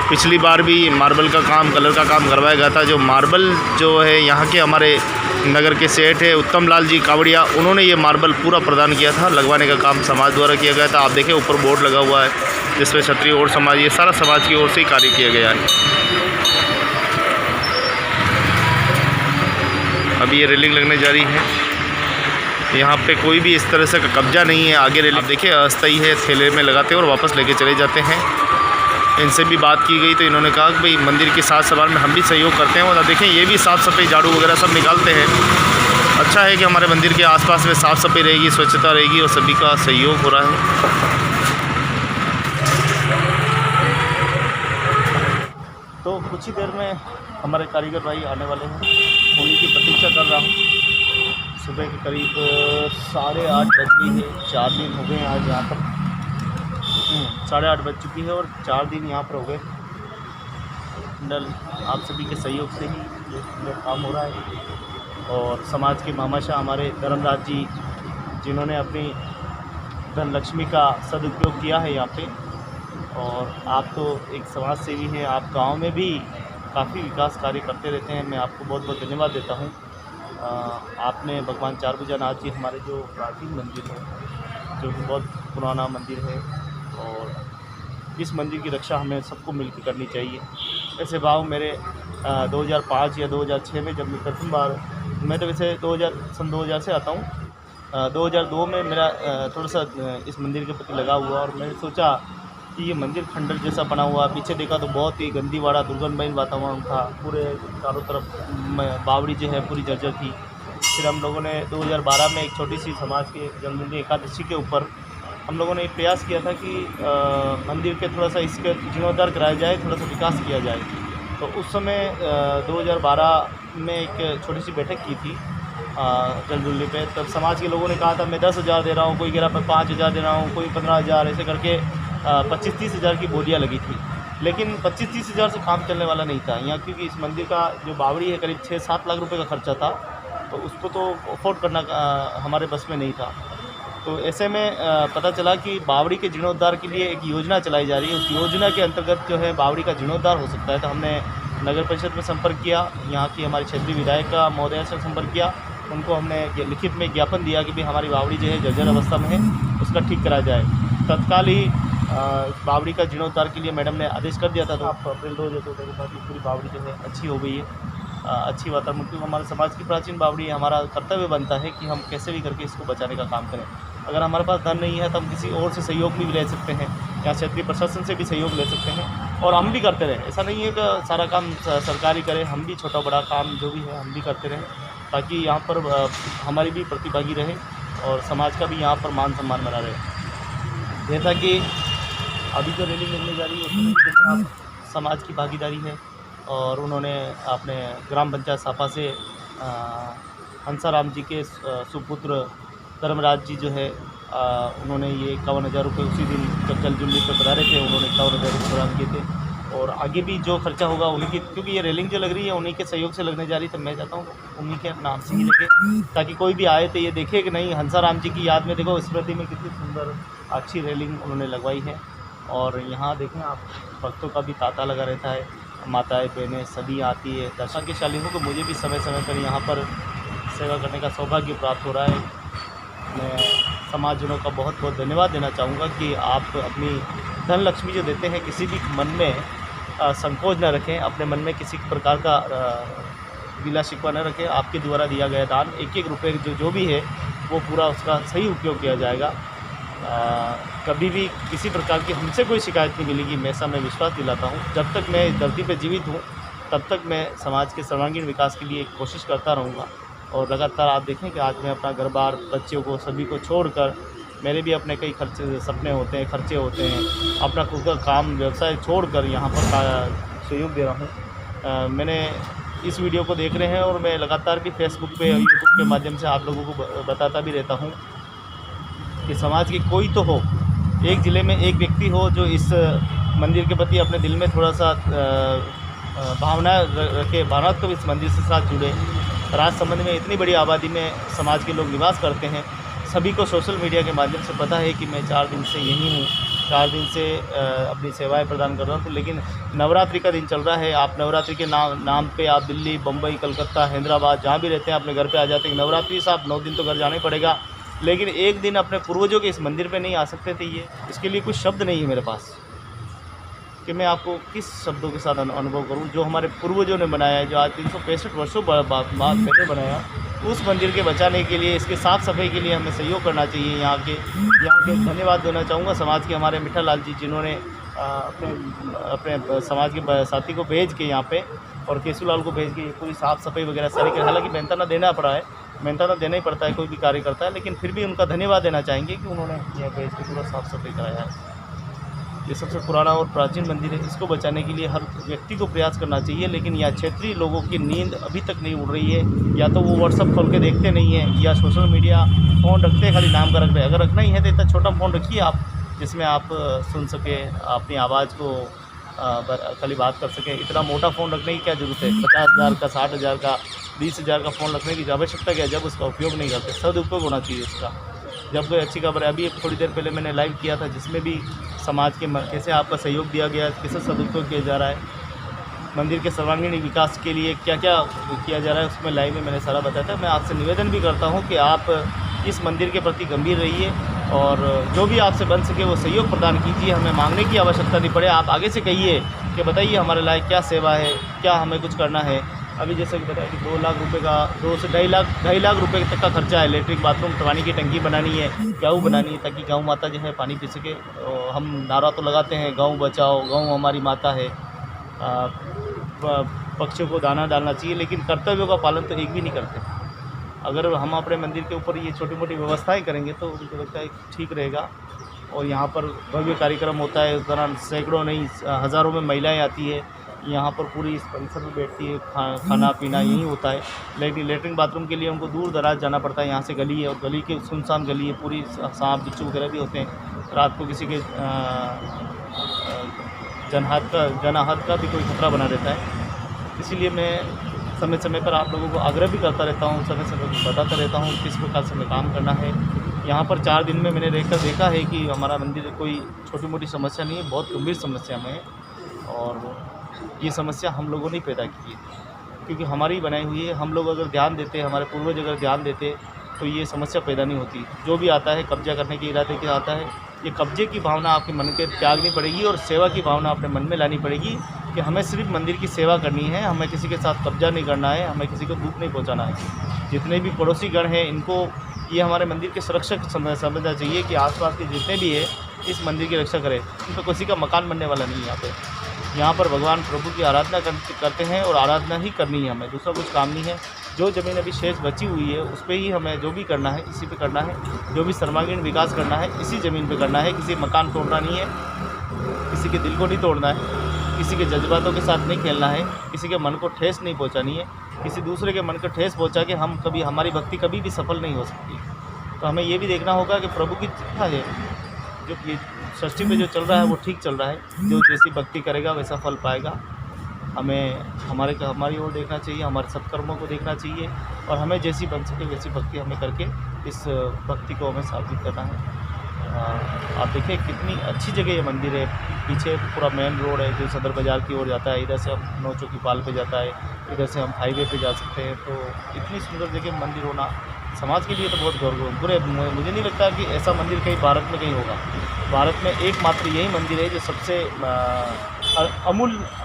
पिछली बार भी मार्बल का काम, कलर का काम करवाया गया था। जो मार्बल जो है यहाँ के हमारे नगर के सेठ है उत्तम लाल जी कावड़िया, उन्होंने ये मार्बल पूरा प्रदान किया था। लगवाने का काम समाज द्वारा किया गया था। आप देखें ऊपर बोर्ड लगा हुआ है जिसमें क्षत्रिय और समाज, ये सारा समाज की ओर से ही कार्य किया गया है। अभी ये रेलिंग लगने जा रही है। यहाँ पे कोई भी इस तरह से कब्जा नहीं है। आगे रेलिंग देखिए अस्थायी है, थैले में लगाते हैं और वापस लेके चले जाते हैं। इनसे भी बात की गई तो इन्होंने कहा कि भाई मंदिर की साफ सफाई में हम भी सहयोग करते हैं। और देखें ये भी साफ़ सफाई, झाड़ू वगैरह सब निकालते हैं। अच्छा है कि हमारे मंदिर के आसपास में साफ़ सफाई रहेगी, स्वच्छता रहेगी और सभी का सहयोग हो रहा है। तो कुछ ही देर में हमारे कारीगर भाई आने वाले हैं, उन्हीं की प्रतीक्षा कर रहा हूँ। सुबह के करीब 8:30 बज गई है। 4 दिन हो गए आज यहाँ पर, 8:30 बज चुकी है और 4 दिन यहाँ पर हो गए। मंडल आप सभी के सहयोग से ही ये काम हो रहा है। और समाज के मामाशाह हमारे धर्मराज जी, जिन्होंने अपनी धन लक्ष्मी का सदुपयोग किया है यहाँ पे, और आप तो एक समाज सेवी हैं, आप गांव में भी काफ़ी विकास कार्य करते रहते हैं। मैं आपको बहुत बहुत धन्यवाद देता हूं। आपने भगवान चारभुजानाथ जी, हमारे जो प्राचीन मंदिर है, जो कि बहुत पुराना मंदिर है, और इस मंदिर की रक्षा हमें सबको मिलकर करनी चाहिए। ऐसे भाव मेरे 2005 या 2006 में जब मैं प्रथम बार, मैं तो वैसे सन 2000 से आता हूँ, 2002 में मेरा थोड़ा सा इस मंदिर के प्रति लगा हुआ, और मैंने सोचा कि ये मंदिर खंडर जैसा बना हुआ, पीछे देखा तो बहुत ही गंदी वाड़ा दुर्गंधमय वातावरण था, पूरे चारों तरफ बावड़ी जो है पूरी जर्जर थी। फिर हम लोगों ने 2012 में एक छोटी सी समाज के जन्मदिन एकादशी के ऊपर हम लोगों ने एक प्रयास किया था कि मंदिर के थोड़ा सा इसके जीर्णोद्धार कराया जाए, थोड़ा सा विकास किया जाए। तो उस समय 2012 में एक छोटी सी बैठक की थी जलजुल्ली पे। तब समाज के लोगों ने कहा था मैं 10,000 दे रहा हूँ, कोई कह रहा मैं 5,000 दे रहा हूँ, कोई 15,000, ऐसे करके 25-30 हज़ार की बोलियाँ लगी थी। लेकिन 25-30 हज़ार से काम चलने वाला नहीं था यहाँ, क्योंकि इस मंदिर का जो बावड़ी है करीब 6-7 लाख रुपए का खर्चा था, तो उसको तो अफोर्ड करना हमारे बस में नहीं था। तो ऐसे में पता चला कि बावड़ी के जीर्णोद्धार के लिए एक योजना चलाई जा रही है। उस योजना के अंतर्गत जो है बावड़ी का जीर्णोद्धार हो सकता है। तो हमने नगर परिषद में संपर्क किया, यहाँ की हमारे क्षेत्रीय विधायक का महोदय से संपर्क किया, उनको हमने लिखित में ज्ञापन दिया कि भाई हमारी बावड़ी जो है जर्जर अवस्था में है, उसका ठीक करा जाए। तत्काल ही बावड़ी का जीर्णोद्धार के लिए मैडम ने आदेश कर दिया था। तो आप अप्रैल 2014 के बाद पूरी बावड़ी जो है अच्छी हो गई है, अच्छी वातावरण, क्योंकि हमारे समाज की प्राचीन बावड़ी है। हमारा कर्तव्य बनता है कि हम कैसे भी करके इसको बचाने का काम करें। अगर हमारे पास धन नहीं है तो हम किसी और से सहयोग भी ले सकते हैं, या क्षेत्रीय प्रशासन से भी सहयोग ले सकते हैं, और हम भी करते रहें। ऐसा नहीं है कि सारा काम सरकारी करे, हम भी छोटा बड़ा काम जो भी है हम भी करते रहें, ताकि यहाँ पर हमारी भी प्रतिभागी रहे और समाज का भी यहाँ पर मान सम्मान बना रहे। जैसा कि अभी जो रैली लगने जा रही है उसमें जैसे आप समाज की भागीदारी है, और उन्होंने अपने ग्राम पंचायत सापा से हंसाराम जी के सुपुत्र धर्मराज जी जो है उन्होंने ये 51,000 रुपये उसी दिन जब जलजुल्ली पर पधारे थे, उन्होंने 51,000 रुपये प्रदान किए थे। और आगे भी जो खर्चा होगा उन्हीं की, क्योंकि ये रेलिंग जो लग रही है उन्हीं के सहयोग से लगने जा रही है, तो मैं चाहता हूँ उन्हीं के नाम से ही लगे, ताकि कोई भी आए तो ये देखे कि नहीं हंसाराम जी की याद में देखो स्मृति में कितनी सुंदर अच्छी रेलिंग उन्होंने लगवाई है। और यहाँ देखें आप, भक्तों का भी तांता लगा रहता है, माताएं बहनें सभी आती है दर्शन के शालीनों को। मुझे भी समय समय पर यहाँ पर सेवा करने का सौभाग्य प्राप्त हो रहा है। मैं समाजजनों का बहुत बहुत धन्यवाद देना चाहूँगा कि आप अपनी धन लक्ष्मी जो देते हैं, किसी भी मन में संकोच न रखें, अपने मन में किसी प्रकार का गिला शिकवा न रखें। आपके द्वारा दिया गया दान, एक एक रुपये जो भी है वो पूरा उसका सही उपयोग किया जाएगा। कभी भी किसी प्रकार की हमसे कोई शिकायत नहीं मिलेगी, मैं ऐसा मैं विश्वास दिलाता हूँ। जब तक मैं इस धरती पर जीवित हूँ तब तक मैं समाज के सर्वांगीण विकास के लिए कोशिश करता रहूँगा। और लगातार आप देखें कि आज मैं अपना घर बार, बच्चों को सभी को छोड़कर, मेरे भी अपने कई सपने होते हैं, खर्चे होते हैं, अपना खुद का काम व्यवसाय छोड़कर यहाँ पर सहयोग दे रहा हूँ। मैंने इस वीडियो को देख रहे हैं, और मैं लगातार भी फेसबुक पे, यूट्यूब के माध्यम से आप लोगों को बताता भी रहता हूँ कि समाज की कोई तो हो, एक ज़िले में एक व्यक्ति हो जो इस मंदिर के प्रति अपने दिल में थोड़ा सा भावना रखे, भावनात्मक तो इस मंदिर से साथ जुड़े। राजसमंद में इतनी बड़ी आबादी में समाज के लोग निवास करते हैं। सभी को सोशल मीडिया के माध्यम से पता है कि मैं 4 दिन से यहीं हूँ, 4 दिन से अपनी सेवाएं प्रदान कर रहा हूँ। लेकिन नवरात्रि का दिन चल रहा है, आप नवरात्रि के नाम पे आप दिल्ली, बम्बई, कलकत्ता, हैदराबाद जहाँ भी रहते हैं अपने घर पे आ जाते हैं। नवरात्रि से आप 9 दिन तो घर जाना ही पड़ेगा, लेकिन एक दिन अपने पूर्वजों के इस मंदिर पे नहीं आ सकते थे। ये इसके लिए कुछ शब्द नहीं है मेरे पास कि मैं आपको किस शब्दों के साथ अनुभव करूं। जो हमारे पूर्वजों ने बनाया है, जो आज 365 वर्षों बाद पहले बनाया, उस मंदिर के बचाने के लिए, इसके साफ़ सफाई के लिए हमें सहयोग करना चाहिए। यहाँ के धन्यवाद देना चाहूँगा समाज के हमारे मिठा लाल जी, जिन्होंने अपने समाज के साथी को भेज के यहाँ पे, और केशू लाल को भेज के पूरी साफ़ सफाई वगैरह सारी कर, हालांकि मेहनताना देना पड़ा है, मेहनताना देना ही पड़ता है, कोई भी कार्य करता है, लेकिन फिर भी उनका धन्यवाद देना चाहेंगे कि उन्होंने यहाँ भेज के पूरा साफ़ सफाई कराया है। ये सबसे पुराना और प्राचीन मंदिर है, इसको बचाने के लिए हर व्यक्ति को प्रयास करना चाहिए। लेकिन यहाँ क्षेत्रीय लोगों की नींद अभी तक नहीं उड़ रही है, या तो वो व्हाट्सअप खोल के देखते नहीं हैं, या सोशल मीडिया फ़ोन रखते हैं, खाली नाम का रख रहे हैं। अगर रखना ही है तो इतना छोटा फ़ोन रखिए आप, जिसमें आप सुन सकें, अपनी आवाज़ को खाली बात कर सकें। इतना मोटा फ़ोन रखने की क्या ज़रूरत है? 50,000 का, 60,000 का, 20,000 का फ़ोन रखने की आवश्यकता क्या है जब उसका उपयोग नहीं करते? सदुपयोग होना चाहिए इसका। जब कोई अच्छी खबर है, अभी थोड़ी देर पहले मैंने लाइव किया था जिसमें भी समाज के कैसे आपका सहयोग दिया गया, कैसे सदुपयोग किया जा रहा है, मंदिर के सर्वांगीण विकास के लिए क्या क्या किया जा रहा है, उसमें लाइव में मैंने सारा बताया था। मैं आपसे निवेदन भी करता हूं कि आप इस मंदिर के प्रति गंभीर रहिए और जो भी आपसे बन सके वो सहयोग प्रदान कीजिए। हमें मांगने की आवश्यकता नहीं पड़े, आप आगे से कहिए कि बताइए हमारे लायक क्या सेवा है, क्या हमें कुछ करना है। अभी जैसे कि बताया कि 2 लाख रुपए का 2 से 2.5 लाख रुपए तक का खर्चा है। लैट्रिन बाथरूम, पानी की टंकी बनानी है, गऊ बनानी है ताकि गऊ माता जो है पानी पी सके। हम नारा तो लगाते हैं गऊ बचाओ, गऊ हमारी माता है, पक्षियों को दाना डालना चाहिए, लेकिन कर्तव्यों का पालन तो एक भी नहीं करते। अगर हम अपने मंदिर के ऊपर ये छोटी मोटी व्यवस्थाएं करेंगे तो मुझे लगता है ठीक रहेगा। और यहाँ पर भव्य कार्यक्रम होता है, उस दौरान सैकड़ों नहीं हज़ारों में महिलाएं आती है, यहाँ पर पूरी इस परिसर में बैठती है, खाना पीना यही होता है। लेकिन लैट्रिन बाथरूम के लिए उनको दूर दराज जाना पड़ता है। यहाँ से गली है और गली के सुनसान गली है, पूरी सांप बिच्छू वगैरह भी होते हैं। रात को किसी के जनाहत का भी कोई खतरा बना रहता है। इसीलिए मैं समय समय पर आप लोगों को आग्रह भी करता रहता हूँ, समय समय पर बताता रहता हूँ किस प्रकार से हमें काम करना है। यहाँ पर 4 दिन में मैंने रहकर देखा है कि हमारा मंदिर कोई छोटी मोटी समस्या नहीं है, बहुत गंभीर समस्या में है। और ये समस्या हम लोगों ने पैदा की है, क्योंकि हमारी बनाई हुई है। हम लोग अगर ध्यान देते, हमारे पूर्वज अगर ध्यान देते तो ये समस्या पैदा नहीं होती। जो भी आता है कब्जा करने के इरादे के आता है, ये कब्जे की भावना आपके मन के त्यागनी पड़ेगी और सेवा की भावना अपने मन में लानी पड़ेगी कि हमें सिर्फ मंदिर की सेवा करनी है, हमें किसी के साथ कब्जा नहीं करना है, हमें किसी को दुख नहीं पहुंचाना है। जितने भी पड़ोसी गण हैं इनको ये हमारे मंदिर के सुरक्षक समझना चाहिए कि आसपास के जितने भी है इस मंदिर की रक्षा करें। इनको किसी का मकान बनने वाला नहीं है। यहाँ पर भगवान प्रभु की आराधना करते हैं और आराधना ही करनी है, हमें दूसरा कुछ काम नहीं है। जो ज़मीन अभी शेष बची हुई है उस पर ही हमें जो भी करना है इसी पे करना है। जो भी सर्वांगीण विकास करना है इसी ज़मीन पे करना है। किसी मकान तोड़ना नहीं है, किसी के दिल को नहीं तोड़ना है, किसी के जज्बातों के साथ नहीं खेलना है, किसी के मन को ठेस नहीं पहुंचानी है। किसी दूसरे के मन को ठेस पहुंचा के हमारी भक्ति कभी भी सफल नहीं हो सकती। तो हमें ये भी देखना होगा कि प्रभु की इच्छा है, जो ये सृष्टि में जो चल रहा है वो ठीक चल रहा है। जो जैसी भक्ति करेगा वैसा फल पाएगा। हमें हमारी ओर देखना चाहिए, हमारे सत्कर्मों को देखना चाहिए और हमें जैसी बन सके वैसी भक्ति हमें करके इस भक्ति को हमें साबित करना है। आप देखिए कितनी अच्छी जगह ये मंदिर है। पीछे पूरा मेन रोड है जो सदर बाज़ार की ओर जाता है, इधर से हम 9 चौकी पाल पे जाता है, इधर से हम हाईवे पे जा सकते हैं। तो इतनी सुंदर जगह मंदिर होना समाज के लिए तो बहुत गौरव। मुझे नहीं लगता कि ऐसा मंदिर कहीं भारत में कहीं होगा। भारत में एकमात्र यही मंदिर है जो सबसे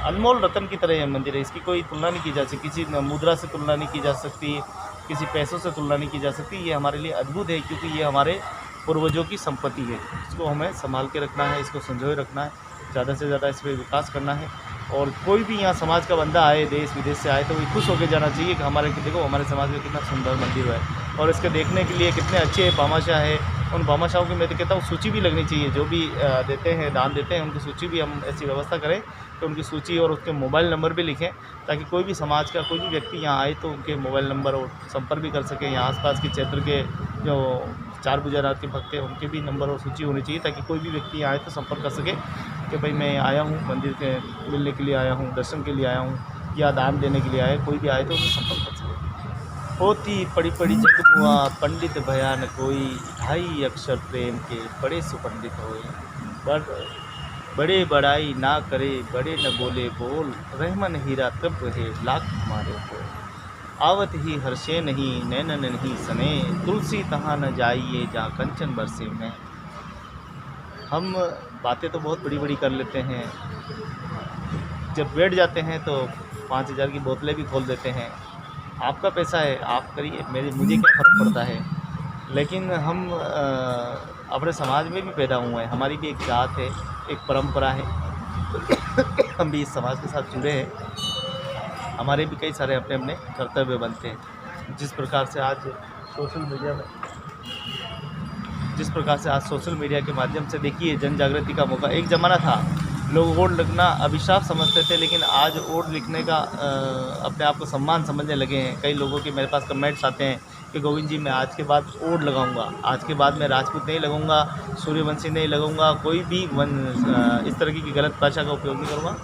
अनमोल रत्न की तरह यह मंदिर है। इसकी कोई तुलना नहीं की जा सकती, किसी मुद्रा से तुलना नहीं की जा सकती, किसी पैसों से तुलना नहीं की जा सकती। ये हमारे लिए अद्भुत है क्योंकि ये हमारे पूर्वजों की संपत्ति है। इसको हमें संभाल के रखना है, इसको संजोए रखना है, ज़्यादा से ज़्यादा इस पर विकास करना है। और कोई भी यहाँ समाज का बंदा आए, देश विदेश से आए, तो वो खुश होकर जाना चाहिए कि देखो हमारे समाज में कितना सुंदर मंदिर है और इसके देखने के लिए कितने अच्छे भामाशाह है। उन भामाशाहों की मैं तो कहता हूँ सूची भी लगनी चाहिए। जो भी देते हैं, दान देते हैं, उनकी सूची भी हम ऐसी व्यवस्था करें तो उनकी सूची और उसके मोबाइल नंबर भी लिखें ताकि कोई भी समाज का कोई भी व्यक्ति यहाँ आए तो उनके मोबाइल नंबर और संपर्क भी कर सकें। यहाँ आसपास के क्षेत्र के जो 4 भुजानाथ के भक्त हैं उनके भी नंबर और सूची होनी चाहिए ताकि कोई भी व्यक्ति यहाँ आए तो संपर्क कर सके कि भाई मैं आया हूँ मंदिर के मिलने के लिए आया हूँ, दर्शन के लिए आया हूँ या दान देने के लिए आया। कोई भी आए तो उसे संपर्क कर सके। होती पड़ी पड़ी जग हुआ पंडित भयान कोई, 2.5 अक्षर प्रेम के बड़े सुपंडित होए। बड़े बड़ाई ना करे, बड़े न बोले बोल, रहमन हीरा तब है लाख हमारे को। आवत ही हर्षे नहीं, नैनन नहीं सने, तुलसी तहाँ न जाइए जहाँ कंचन बरसे में। हम बातें तो बहुत बड़ी बड़ी कर लेते हैं, जब बैठ जाते हैं तो 5000 की बोतलें भी खोल देते हैं। आपका पैसा है, आप करिए, मुझे क्या फ़र्क पड़ता है। लेकिन हम अपने समाज में भी पैदा हुए हैं, हमारी भी एक जात है, एक परंपरा है, हम भी इस समाज के साथ जुड़े हैं। हमारे भी कई सारे अपने अपने कर्तव्य बनते हैं। जिस प्रकार से आज सोशल मीडिया के माध्यम से देखिए जन जागृति का मौका। एक ज़माना था लोग ओड लिखना अभिशाप समझते थे, लेकिन आज ओड लिखने का अपने आप को सम्मान समझने लगे हैं। कई लोगों के मेरे पास कमेंट्स आते हैं कि गोविंद जी मैं आज के बाद ओड लगाऊंगा, आज के बाद मैं राजपूत नहीं लगाऊंगा, सूर्यवंशी नहीं लगाऊंगा, कोई भी इस तरह की गलत भाषा का उपयोग नहीं करूँगा।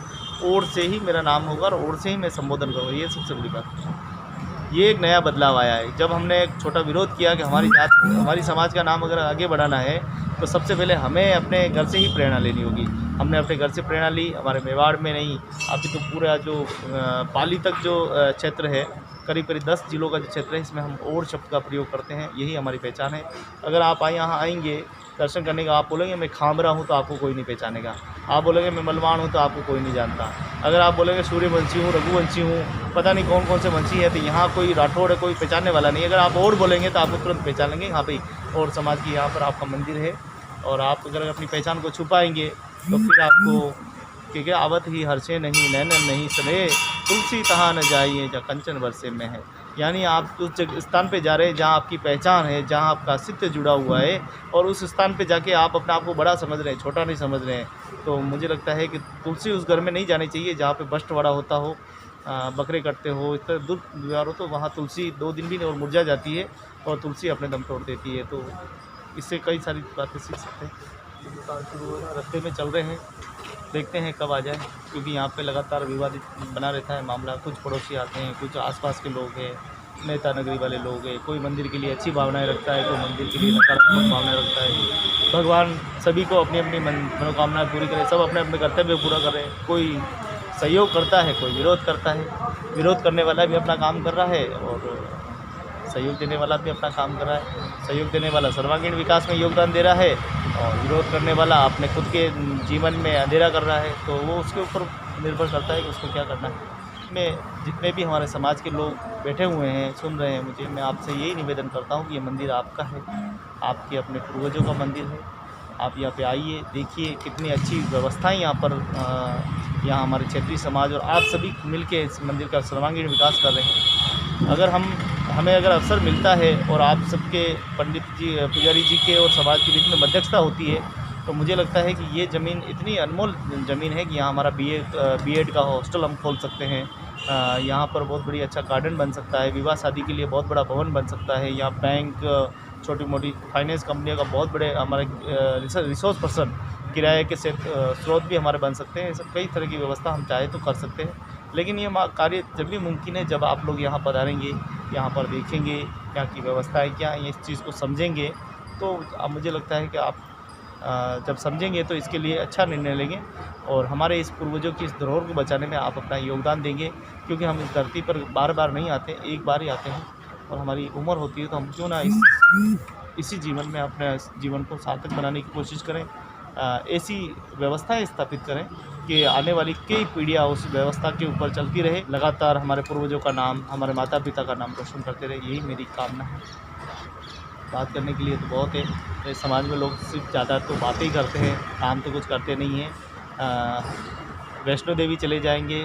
ओड से ही मेरा नाम होगा और ओड से ही मैं संबोधन करूँगा। ये सबसे बड़ी बात है। ये एक नया बदलाव आया है। जब हमने एक छोटा विरोध किया कि हमारी जात, हमारी समाज का नाम अगर आगे बढ़ाना है तो सबसे पहले हमें अपने घर से ही प्रेरणा लेनी होगी। हमने अपने घर से प्रेरणा ली, हमारे मेवाड़ में नहीं, अभी तो पूरा जो पाली तक जो क्षेत्र है, करीब करीब 10 जिलों का जो क्षेत्र है, इसमें हम और शब्द का प्रयोग करते हैं। यही हमारी पहचान है। अगर आप यहाँ आएंगे दर्शन करने का, आप बोलेंगे मैं खामरा हूँ तो आपको कोई नहीं पहचानेगा। आप बोलेंगे मैं मलवान हूँ तो आपको कोई नहीं जानता। अगर आप बोलेंगे सूर्यवंशी हूँ, रघुवंशी हूँ, पता नहीं कौन कौन से वंशी है, तो यहाँ कोई राठौड़ है, कोई पहचानने वाला नहीं। अगर आप और बोलेंगे तो आपको तुरंत पहचान लेंगे। यहाँ पे और समाज की यहाँ पर आपका मंदिर है, और आप अगर अपनी पहचान को छुपाएंगे तो फिर आपको क्योंकि आवत ही हर्षे नहीं, नैनन नहीं सने, तुलसी तहाँ न जाइए जहाँ कंचन बरसे में है। यानी आप उस स्थान पे जा रहे हैं जहाँ आपकी पहचान है, जहाँ आपका अस्तित्व जुड़ा हुआ है, और उस स्थान पे जाके आप अपने आप को बड़ा समझ रहे हैं, छोटा नहीं समझ रहे हैं। तो मुझे लगता है कि तुलसी उस घर में नहीं जानी चाहिए जहाँ पे बस्ट बड़ा होता हो, बकरे कटते हो, इस तरह दूर व्यवहार हो, तो वहाँ तुलसी 2 दिन भी नहीं और मुरझा जाती है, और तुलसी अपने दम तोड़ देती है। तो इससे कई सारी बातें सीख सकते हैं। रास्ते में चल रहे हैं, देखते हैं कब आ जाए, क्योंकि यहाँ पे लगातार विवादित बना रहता है मामला। कुछ पड़ोसी आते हैं, कुछ आसपास के लोग हैं, नेता नगरी वाले लोग हैं। कोई मंदिर के लिए अच्छी भावनाएं रखता है, कोई मंदिर के लिए नकारात्मक भावनाएं रखता है। भगवान सभी को अपनी अपनी मनोकामनाएं पूरी करें, सब अपने अपने कर्तव्य पूरा करें। कोई सहयोग करता है, कोई विरोध करता है। विरोध करने वाला भी अपना काम कर रहा है और सहयोग देने वाला भी अपना काम कर रहा है। सहयोग देने वाला सर्वांगीण विकास में योगदान दे रहा है, और विरोध करने वाला अपने खुद के जीवन में अंधेरा कर रहा है। तो वो उसके ऊपर निर्भर करता है कि उसको क्या करना है। मैं जितने भी हमारे समाज के लोग बैठे हुए हैं, सुन रहे हैं मुझे, मैं आपसे यही निवेदन करता हूँ कि ये मंदिर आपका है, आपके अपने पूर्वजों का मंदिर है। आप यहाँ पे आइए, देखिए कितनी अच्छी व्यवस्थाएं यहाँ पर यहाँ हमारे क्षेत्रीय समाज और आप सभी मिलके इस मंदिर का सर्वांगीण विकास कर रहे हैं। अगर हमें अगर अवसर मिलता है और आप सबके पंडित जी, पुजारी जी के और समाज के बीच में मध्यस्थता होती है, तो मुझे लगता है कि ये ज़मीन इतनी अनमोल ज़मीन है कि यहाँ हमारा बीएड का हॉस्टल हम खोल सकते हैं। यहाँ पर बहुत बड़ी अच्छा गार्डन बन सकता है, विवाह शादी के लिए बहुत बड़ा भवन बन सकता है। यहाँ बैंक, छोटी मोटी फाइनेंस कंपनियों का बहुत बड़े हमारे रिसोर्स पर्सन, किराए के स्रोत भी हमारे बन सकते हैं। सब कई तरह की व्यवस्था हम चाहे तो कर सकते हैं, लेकिन ये कार्य जब भी मुमकिन है जब आप लोग यहाँ पधारेंगे, यहाँ पर देखेंगे यहाँ की व्यवस्थाएँ क्या हैं, इस चीज़ को समझेंगे। तो अब मुझे लगता है कि आप जब समझेंगे तो इसके लिए अच्छा निर्णय लेंगे, और हमारे इस पूर्वजों की इस धरोहर को बचाने में आप अपना योगदान देंगे। क्योंकि हम इस धरती पर बार बार नहीं आते, एक बार ही आते हैं, और हमारी उम्र होती है तो हम क्यों ना इसी जीवन में अपने जीवन को सार्थक बनाने की कोशिश करें। ऐसी व्यवस्थाएं स्थापित करें कि आने वाली कई पीढ़ियां उस व्यवस्था के ऊपर चलती रहे, लगातार हमारे पूर्वजों का नाम, हमारे माता पिता का नाम रोशन करते रहे। यही मेरी कामना है। बात करने के लिए तो बहुत है, समाज में लोग सिर्फ ज़्यादा तो बातें ही करते हैं, काम तो कुछ करते नहीं हैं। वैष्णो देवी चले जाएंगे,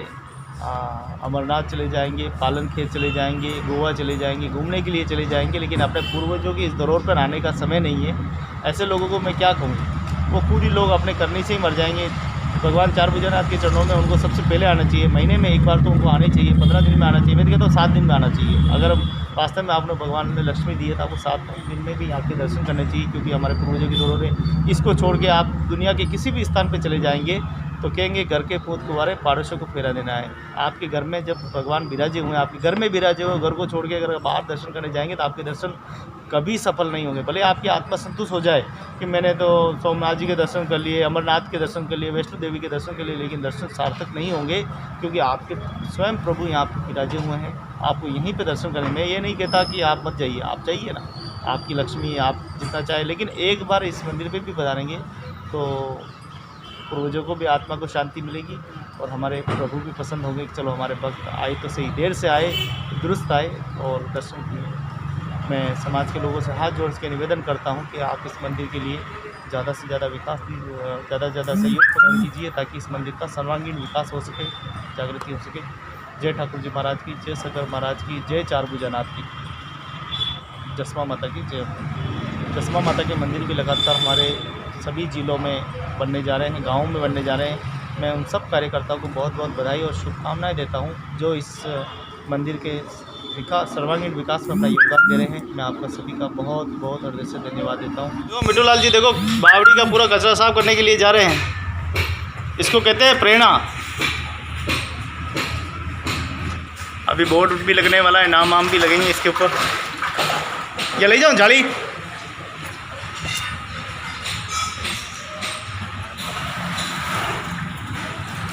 अमरनाथ चले जाएंगे, पालन खेत चले जाएंगे, गोवा चले जाएंगे, घूमने के लिए चले जाएंगे, लेकिन अपने पूर्वजों की इस धरोहर पर आने का समय नहीं है। ऐसे लोगों को मैं क्या कहूँ, वो पूरी लोग अपने करने से ही मर जाएंगे। भगवान चारभुजानाथ के चरणों में उनको सबसे पहले आना चाहिए। महीने में एक बार तो उनको आने चाहिए, 15 दिन में आना चाहिए। मैं तो कहता हूँ 7 दिन में आना चाहिए। अगर वास्तव में आपने भगवान ने लक्ष्मी दी है तो आपको 7 दिन में भी आपके दर्शन करने चाहिए, क्योंकि हमारे पूर्वजों की धरोहर है। इसको छोड़ के आप दुनिया के किसी भी स्थान पर चले जाएंगे तो कहेंगे घर के पूत कुंवारे पाड़ोसियों को फेरा देना है। आपके घर में जब भगवान विराजे हुए हैं, आपके घर में विराजे हुए, घर को छोड़ के अगर बाहर दर्शन करने जाएंगे तो आपके दर्शन कभी सफल नहीं होंगे। भले आपकी आत्मा संतुष्ट हो जाए कि मैंने तो सोमनाथ जी के दर्शन कर लिए, अमरनाथ के दर्शन कर लिए, वैष्णो देवी के दर्शन कर लिए, लेकिन दर्शन सार्थक नहीं होंगे, क्योंकि आपके स्वयं प्रभु यहाँ पर विराजे हुए हैं। आपको यहीं पे दर्शन करें। मैं ये नहीं कहता कि आप मत जाइए, आप जाइए ना, आपकी लक्ष्मी है, आप जितना चाहे, लेकिन एक बार इस मंदिर पे भी पधारेंगे तो पूर्वजों को भी आत्मा को शांति मिलेगी, और हमारे प्रभु भी पसंद होंगे कि चलो हमारे भक्त आए तो सही, देर से आए, दुरुस्त आए और दर्शन किए। मैं समाज के लोगों से हाथ जोड़ के निवेदन करता हूँ कि आप इस मंदिर के लिए ज़्यादा से ज़्यादा विकास, ज़्यादा से ज़्यादा सहयोग प्रदान कीजिए, ताकि इस मंदिर का सर्वांगीण विकास हो सके, जागृति हो सके। जय ठाकुर जी महाराज की, जय सकर महाराज की, जय चारभुजानाथ की, जसमा माता की जय। जसमा माता के मंदिर भी लगातार हमारे सभी जिलों में बनने जा रहे हैं, गाँवों में बनने जा रहे हैं। मैं उन सब कार्यकर्ताओं को बहुत बहुत बधाई और शुभकामनाएं देता हूं जो इस मंदिर के विकास, सर्वांगीण विकास में अपना योगदान दे रहे हैं। मैं आपका सभी का बहुत बहुत हृदय से धन्यवाद देता हूं। मिट्टू लाल जी देखो, बावड़ी का पूरा कचरा साफ करने के लिए जा रहे हैं। इसको कहते हैं प्रेरणा। अभी बोर्ड भी लगने वाला है, नाम वाम भी लगेंगे इसके ऊपर। ये ले जाओ जाली।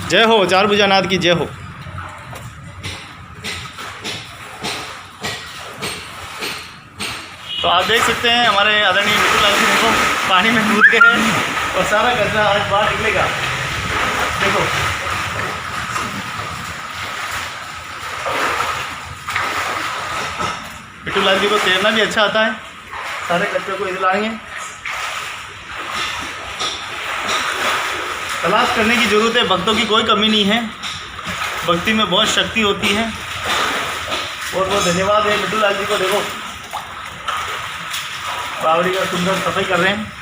जय हो चारभुजानाथ की जय हो। तो आप देख सकते हैं हमारे आदरणीय मिट्टू लाल जी देखो पानी में कूद के हैं और सारा कचरा आज बाहर निकलेगा। देखो मिट्टू लाल जी को तैरना भी अच्छा आता है, सारे कचरे को इधर लाएंगे। तलाश करने की ज़रूरत है, भक्तों की कोई कमी नहीं है, भक्ति में बहुत शक्ति होती है। बहुत बहुत धन्यवाद है मिट्टू लाल जी को। देखो बावड़ी का सुंदर सफाई कर रहे हैं।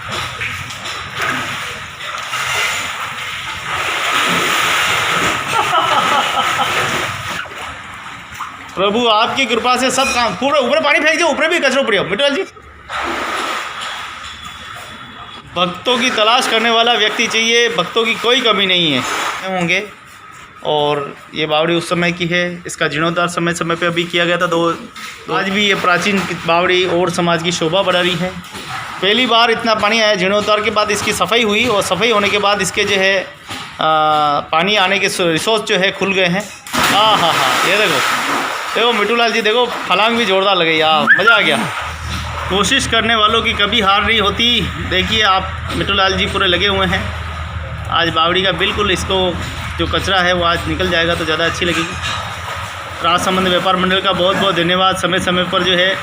प्रभु आपकी कृपा से सब काम पूरा। ऊपर पानी फेंक दो, ऊपर भी कचरा ऊपर मिट्टू लाल जी। भक्तों की तलाश करने वाला व्यक्ति चाहिए, भक्तों की कोई कमी नहीं है होंगे। और ये बावड़ी उस समय की है, इसका जीर्णोद्धार समय समय पे अभी किया गया था। आज भी ये प्राचीन बावड़ी और समाज की शोभा बढ़ा रही है। पहली बार इतना पानी आया, जीर्णोद्धार के बाद इसकी सफाई हुई और सफाई होने के बाद इसके जो है पानी आने के रिसोर्स जो है खुल गए हैं। हाँ हाँ हाँ, ये देखो देखो मिट्टू लाल जी देखो, फलांग भी जोरदार लगे यार, मज़ा आ गया। कोशिश करने वालों की कभी हार नहीं होती। देखिए आप मिट्टू लाल जी पूरे लगे हुए हैं। आज बावड़ी का बिल्कुल इसको जो कचरा है वो आज निकल जाएगा तो ज़्यादा अच्छी लगेगी। राजसमंद व्यापार मंडल का बहुत बहुत धन्यवाद। समय समय पर जो है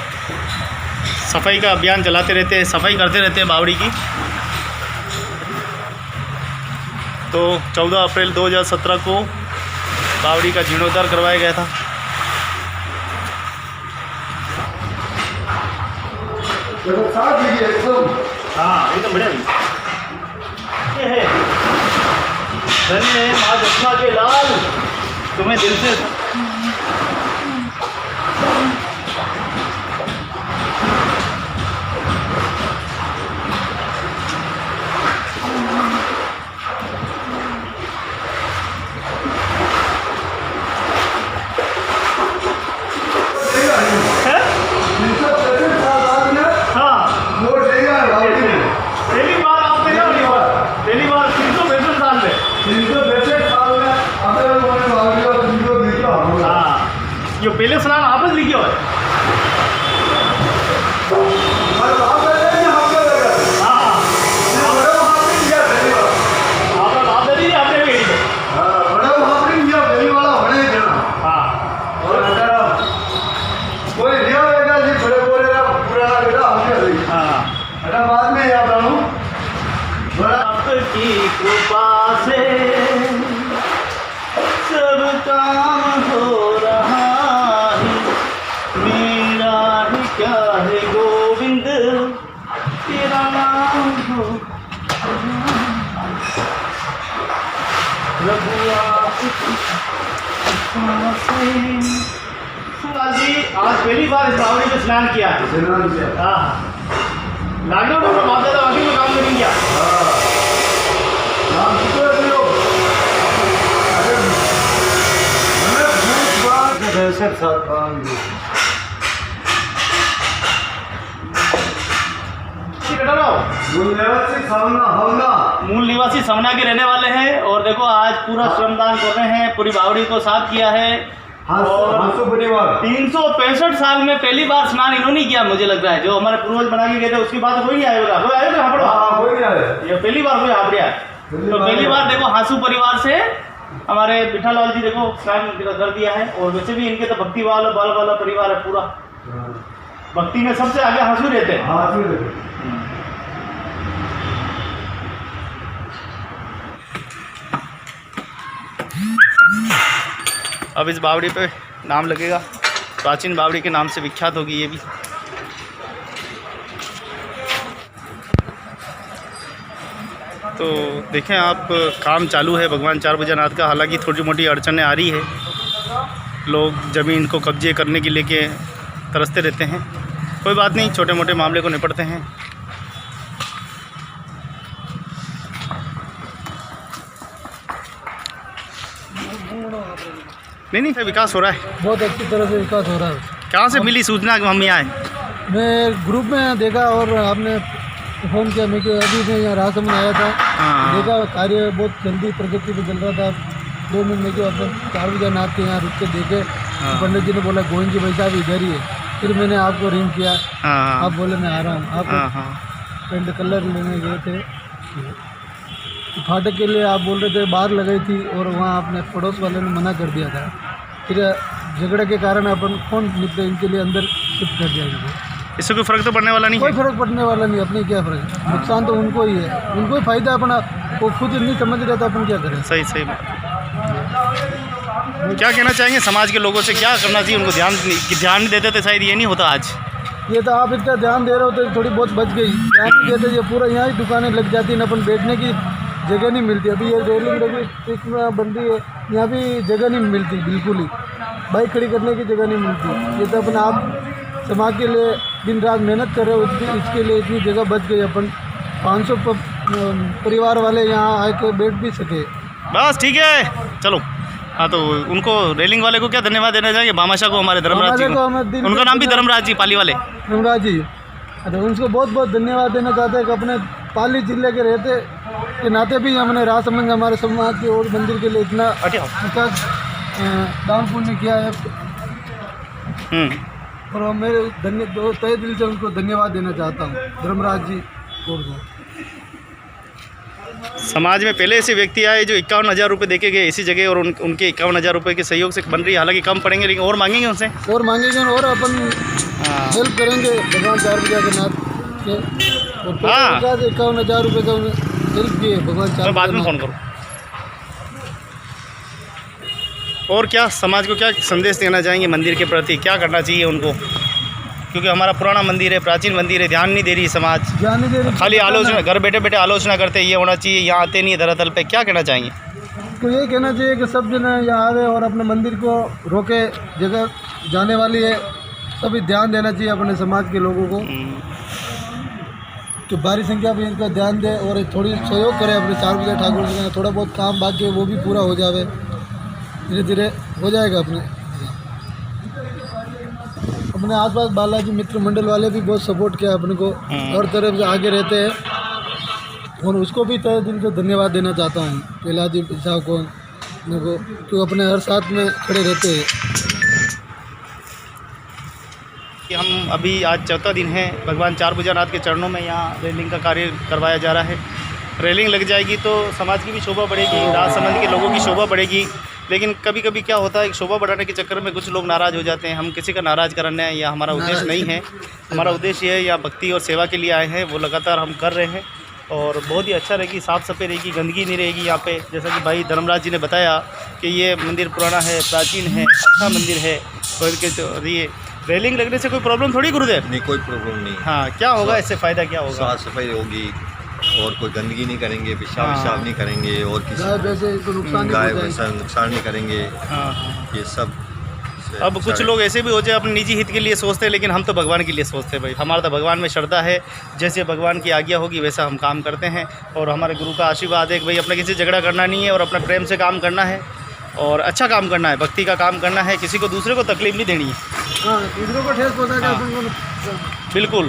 सफाई का अभियान चलाते रहते हैं, सफाई करते रहते हैं बावड़ी की। तो 14 अप्रैल 2017 को बावड़ी का जीर्णोद्धार करवाया गया था। हाँ एकदम बढ़िया। ये है धन्य है माँ दशमा के लाल, तुम्हें दिल से जो पहले स्नान आपस लिखी हो बाद में याद रहूं आपकी कृपा से सब काम हो रहा है, मेरा ही क्या है गोविंद तेरा नाम हो प्रभु आपकी कृपा से। जी आज पहली बार इस बावड़ी में स्नान किया है। हाँ लॉकडाउन में बाप दादा वाकई में काम नहीं किया। मूल निवासी समना के रहने वाले हैं और देखो आज पूरा श्रमदान कर रहे हैं, पूरी बावड़ी को साफ किया है। और 365 साल में पहली बार स्नान इन्होंने किया मुझे लग रहा है। जो हमारे पूर्वज बना के गए थे उसके बाद कोई नहीं आएगा। कोई आएगा ये पहली बार कोई हापड़िया है। तो पहली बार देखो हांसू परिवार से हमारे बिठा लाल जी देखो स्नान कर दिया है। और वैसे भी इनके तो भक्ति वाला बाल वाला परिवार है पूरा। भक्ति में सबसे आगे हांसू रहते हैं। अब इस बावड़ी पे नाम लगेगा, प्राचीन बावड़ी के नाम से विख्यात होगी ये भी। तो देखें आप काम चालू है भगवान चारभुजानाथ का। हालांकि थोड़ी मोटी अड़चनें आ रही है, लोग ज़मीन को कब्जे करने के लेके तरसते रहते हैं। कोई बात नहीं, छोटे मोटे मामले को निपटते हैं। नहीं विकास हो रहा है। बहुत अच्छी तरह से विकास हो रहा है। कहाँ से मिली सूचना कि हम यहाँ आए? मैं ग्रुप में देखा और आपने फ़ोन किया। मैं अभी मैं यहाँ राजसमंद आया था, देखा कार्य बहुत जल्दी प्रगति पे चल रहा था। 2 मिनट में अपने 4 बजे नाथ के यहाँ रुक के देखे, पंडित जी ने बोला गोविंद जी भाई साहब इधर ही है। फिर मैंने आपको रिंग किया, आप बोले मैं आ रहा हूँ। आप पेंट कलर लेने गए थे फाटक के लिए, आप बोल रहे थे बाहर लगाई थी और वहाँ अपने पड़ोस वाले ने मना कर दिया था। फिर झगड़े के कारण अपन कौन निकले, इनके लिए अंदर शिफ्ट कर दिया इनको। इससे कोई फ़र्क तो पड़ने वाला नहीं कोई है? फ़र्क पड़ने वाला नहीं, अपने क्या फ़र्क, नुकसान तो उनको ही है, उनको ही फ़ायदा अपना, वो खुद नहीं समझ रहे तो अपन क्या करें। सही सही बात। क्या कहना चाहेंगे समाज के लोगों से, क्या करना चाहिए उनको? ध्यान नहीं देते तो शायद ये नहीं होता आज। ये तो आप इतना ध्यान दे रहे हो तो थोड़ी बहुत बच गई, ध्यान नहीं देते ये पूरा यहाँ ही दुकानें लग जाती हैं, अपन बैठने की जगह नहीं मिलती। अभी ये रेलिंग लगी इसमें बन रही है, यहाँ भी जगह नहीं मिलती, बिल्कुल ही बाइक खड़ी करने की जगह नहीं मिलती। ये तो अपन आप समाज के लिए दिन रात मेहनत कर रहे हो, इसके लिए इतनी जगह बच गई। अपन 500 परिवार वाले यहाँ आके बैठ भी सके। बस ठीक है, चलो। हाँ, तो उनको रेलिंग वाले को क्या धन्यवाद देना चाहेंगे? भामाशाह को, हमारे धर्मराज जी को। उनका नाम भी धर्मराज जी, पाली वाले धर्मराज जी। अच्छा, उनको बहुत बहुत धन्यवाद देना चाहते हैं कि अपने पाली जिले के रहते के नाते भी हमने राजसमंद हमारे समाज के और मंदिर के लिए इतना विकास दान पुण्य किया है। और मेरे तहे दिल से उनको धन्यवाद देना चाहता हूँ, धर्मराज जी को। समाज में पहले ऐसे व्यक्ति आए जो 51,000 रुपये देके गए इसी जगह, और उनके 51,000 रुपये के सहयोग से बन रही है। हालांकि कम पड़ेंगे लेकिन और मांगेंगे उनसे, और मांगेंगे और अपन हेल्प करेंगे भगवान 4 बजे के नाथ के। 51,000 रुपये का हेल्प किए भगवान 4 बाद में फ़ोन करो। और क्या समाज को क्या संदेश देना चाहेंगे मंदिर के प्रति? क्या करना चाहिए उनको? क्योंकि हमारा पुराना मंदिर है, प्राचीन मंदिर है, ध्यान नहीं दे रही समाज, ध्यान नहीं दे रही, खाली आलोचना, घर बैठे बैठे आलोचना करते, ये होना चाहिए, यहाँ आते नहीं है धरातल पे। क्या कहना चाहेंगे? तो ये कहना चाहिए कि सब जन यहाँ आवे और अपने मंदिर को रोके, जगह जाने वाली है, सभी ध्यान देना चाहिए अपने समाज के लोगों को कि भारी संख्या में इनका ध्यान दे और थोड़ी सहयोग करें अपने 4 बजे ठाकुर जी का। थोड़ा बहुत काम बाकी है वो भी पूरा हो जाए, धीरे धीरे हो जाएगा। अपने आसपास बालाजी मित्र मंडल वाले भी बहुत सपोर्ट किया अपने को, हर तरफ से आगे रहते हैं और उसको भी तहे दिल से धन्यवाद देना चाहता हूँ पहलाजी साहब को, क्योंकि अपने हर साथ में खड़े रहते हैं। हम अभी आज चौथा दिन है भगवान 4 भुजानाथ के चरणों में यहाँ रेलिंग का कार्य करवाया जा रहा है। रेलिंग लग जाएगी तो समाज की भी शोभा बढ़ेगी, राजसमंद के लोगों की शोभा बढ़ेगी। लेकिन कभी कभी क्या होता है, शोभा बढ़ाने के चक्कर में कुछ लोग नाराज़ हो जाते हैं। हम किसी का नाराज़ करना है या हमारा उद्देश्य नहीं है। हमारा उद्देश्य ये है, या भक्ति और सेवा के लिए आए हैं, वो लगातार हम कर रहे हैं और बहुत ही अच्छा रहेगी, साफ़ सफाई रहेगी, गंदगी नहीं रहेगी यहाँ पे। जैसा कि भाई धर्मराज जी ने बताया कि ये मंदिर पुराना है, प्राचीन है, अच्छा मंदिर है, तो ये रेलिंग लगने से कोई प्रॉब्लम थोड़ी गुरुदेव? नहीं, कोई प्रॉब्लम नहीं। हाँ, क्या होगा इससे फ़ायदा? क्या होगा? साफ सफाई होगी और कोई गंदगी नहीं करेंगे, पेशाब नहीं करेंगे और किसी गाय वैसा नुकसान नहीं करेंगे। ये सब अब कुछ लोग ऐसे भी हो जाए अपने निजी हित के लिए सोचते हैं, लेकिन हम तो भगवान के लिए सोचते हैं भाई। हमारा तो भगवान में श्रद्धा है, जैसे भगवान की आज्ञा होगी वैसा हम काम करते हैं। और हमारे गुरु का आशीर्वाद है कि भाई अपने किसी से झगड़ा करना नहीं है और अपना प्रेम से काम करना है और अच्छा काम करना है, भक्ति का काम करना है, किसी को दूसरे को तकलीफ नहीं देनी है। दूसरों को ठेस पहुँचाना, बिल्कुल,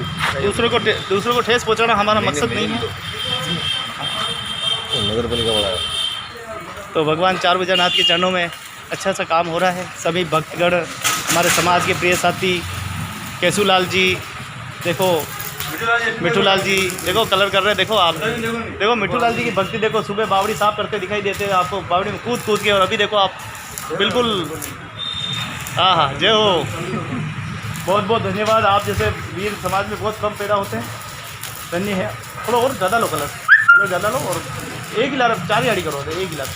दूसरों को ठेस पहुँचाना हमारा मकसद नहीं है। नगर पालिका वाला तो भगवान 4 भुजानाथ के चरणों में अच्छा सा काम हो रहा है। सभी भक्तगण, हमारे समाज के प्रिय साथी केशूलाल जी, देखो मिठूलाल जी, देखो कलर कर रहे हैं, देखो आप देखो मिठूलाल जी की भक्ति देखो, सुबह बावड़ी साफ करते दिखाई देते हैं आपको, बावड़ी में कूद के। और अभी देखो आप बिल्कुल, हाँ, जय हो। बहुत बहुत धन्यवाद। आप जैसे वीर समाज में बहुत कम पैदा होते हैं, धन्य है। थोड़ा और ज़्यादा लो, कलर ज़्यादा लो और एक ही लार 4 गाड़ी करो, एक ही लार,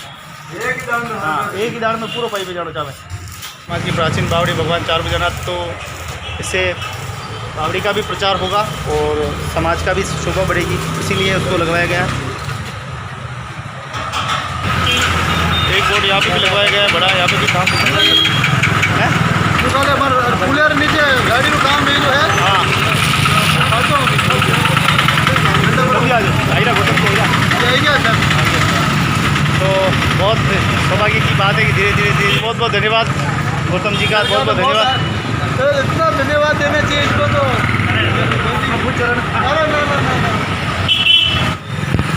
हाँ, एक ही दाड़ में पूरा पाई पे जाना चाहे। समाज की प्राचीन बावड़ी भगवान 4 भुजानाथ, तो इससे बावड़ी का भी प्रचार होगा और समाज का भी शोभा बढ़ेगी, इसीलिए उसको लगवाया गया। एक बोर्ड यहाँ पे भी लगवाया गया है बड़ा, यहाँ पे भी काम है। कूलर नीचे गाड़ी का काम है जो है। हाँ, तो तो बहुत सौभाग्य की बात है कि धीरे धीरे बहुत बहुत धन्यवाद गौतम जी का, बहुत बहुत धन्यवाद। इतना धन्यवाद देना चाहिए इसको तो।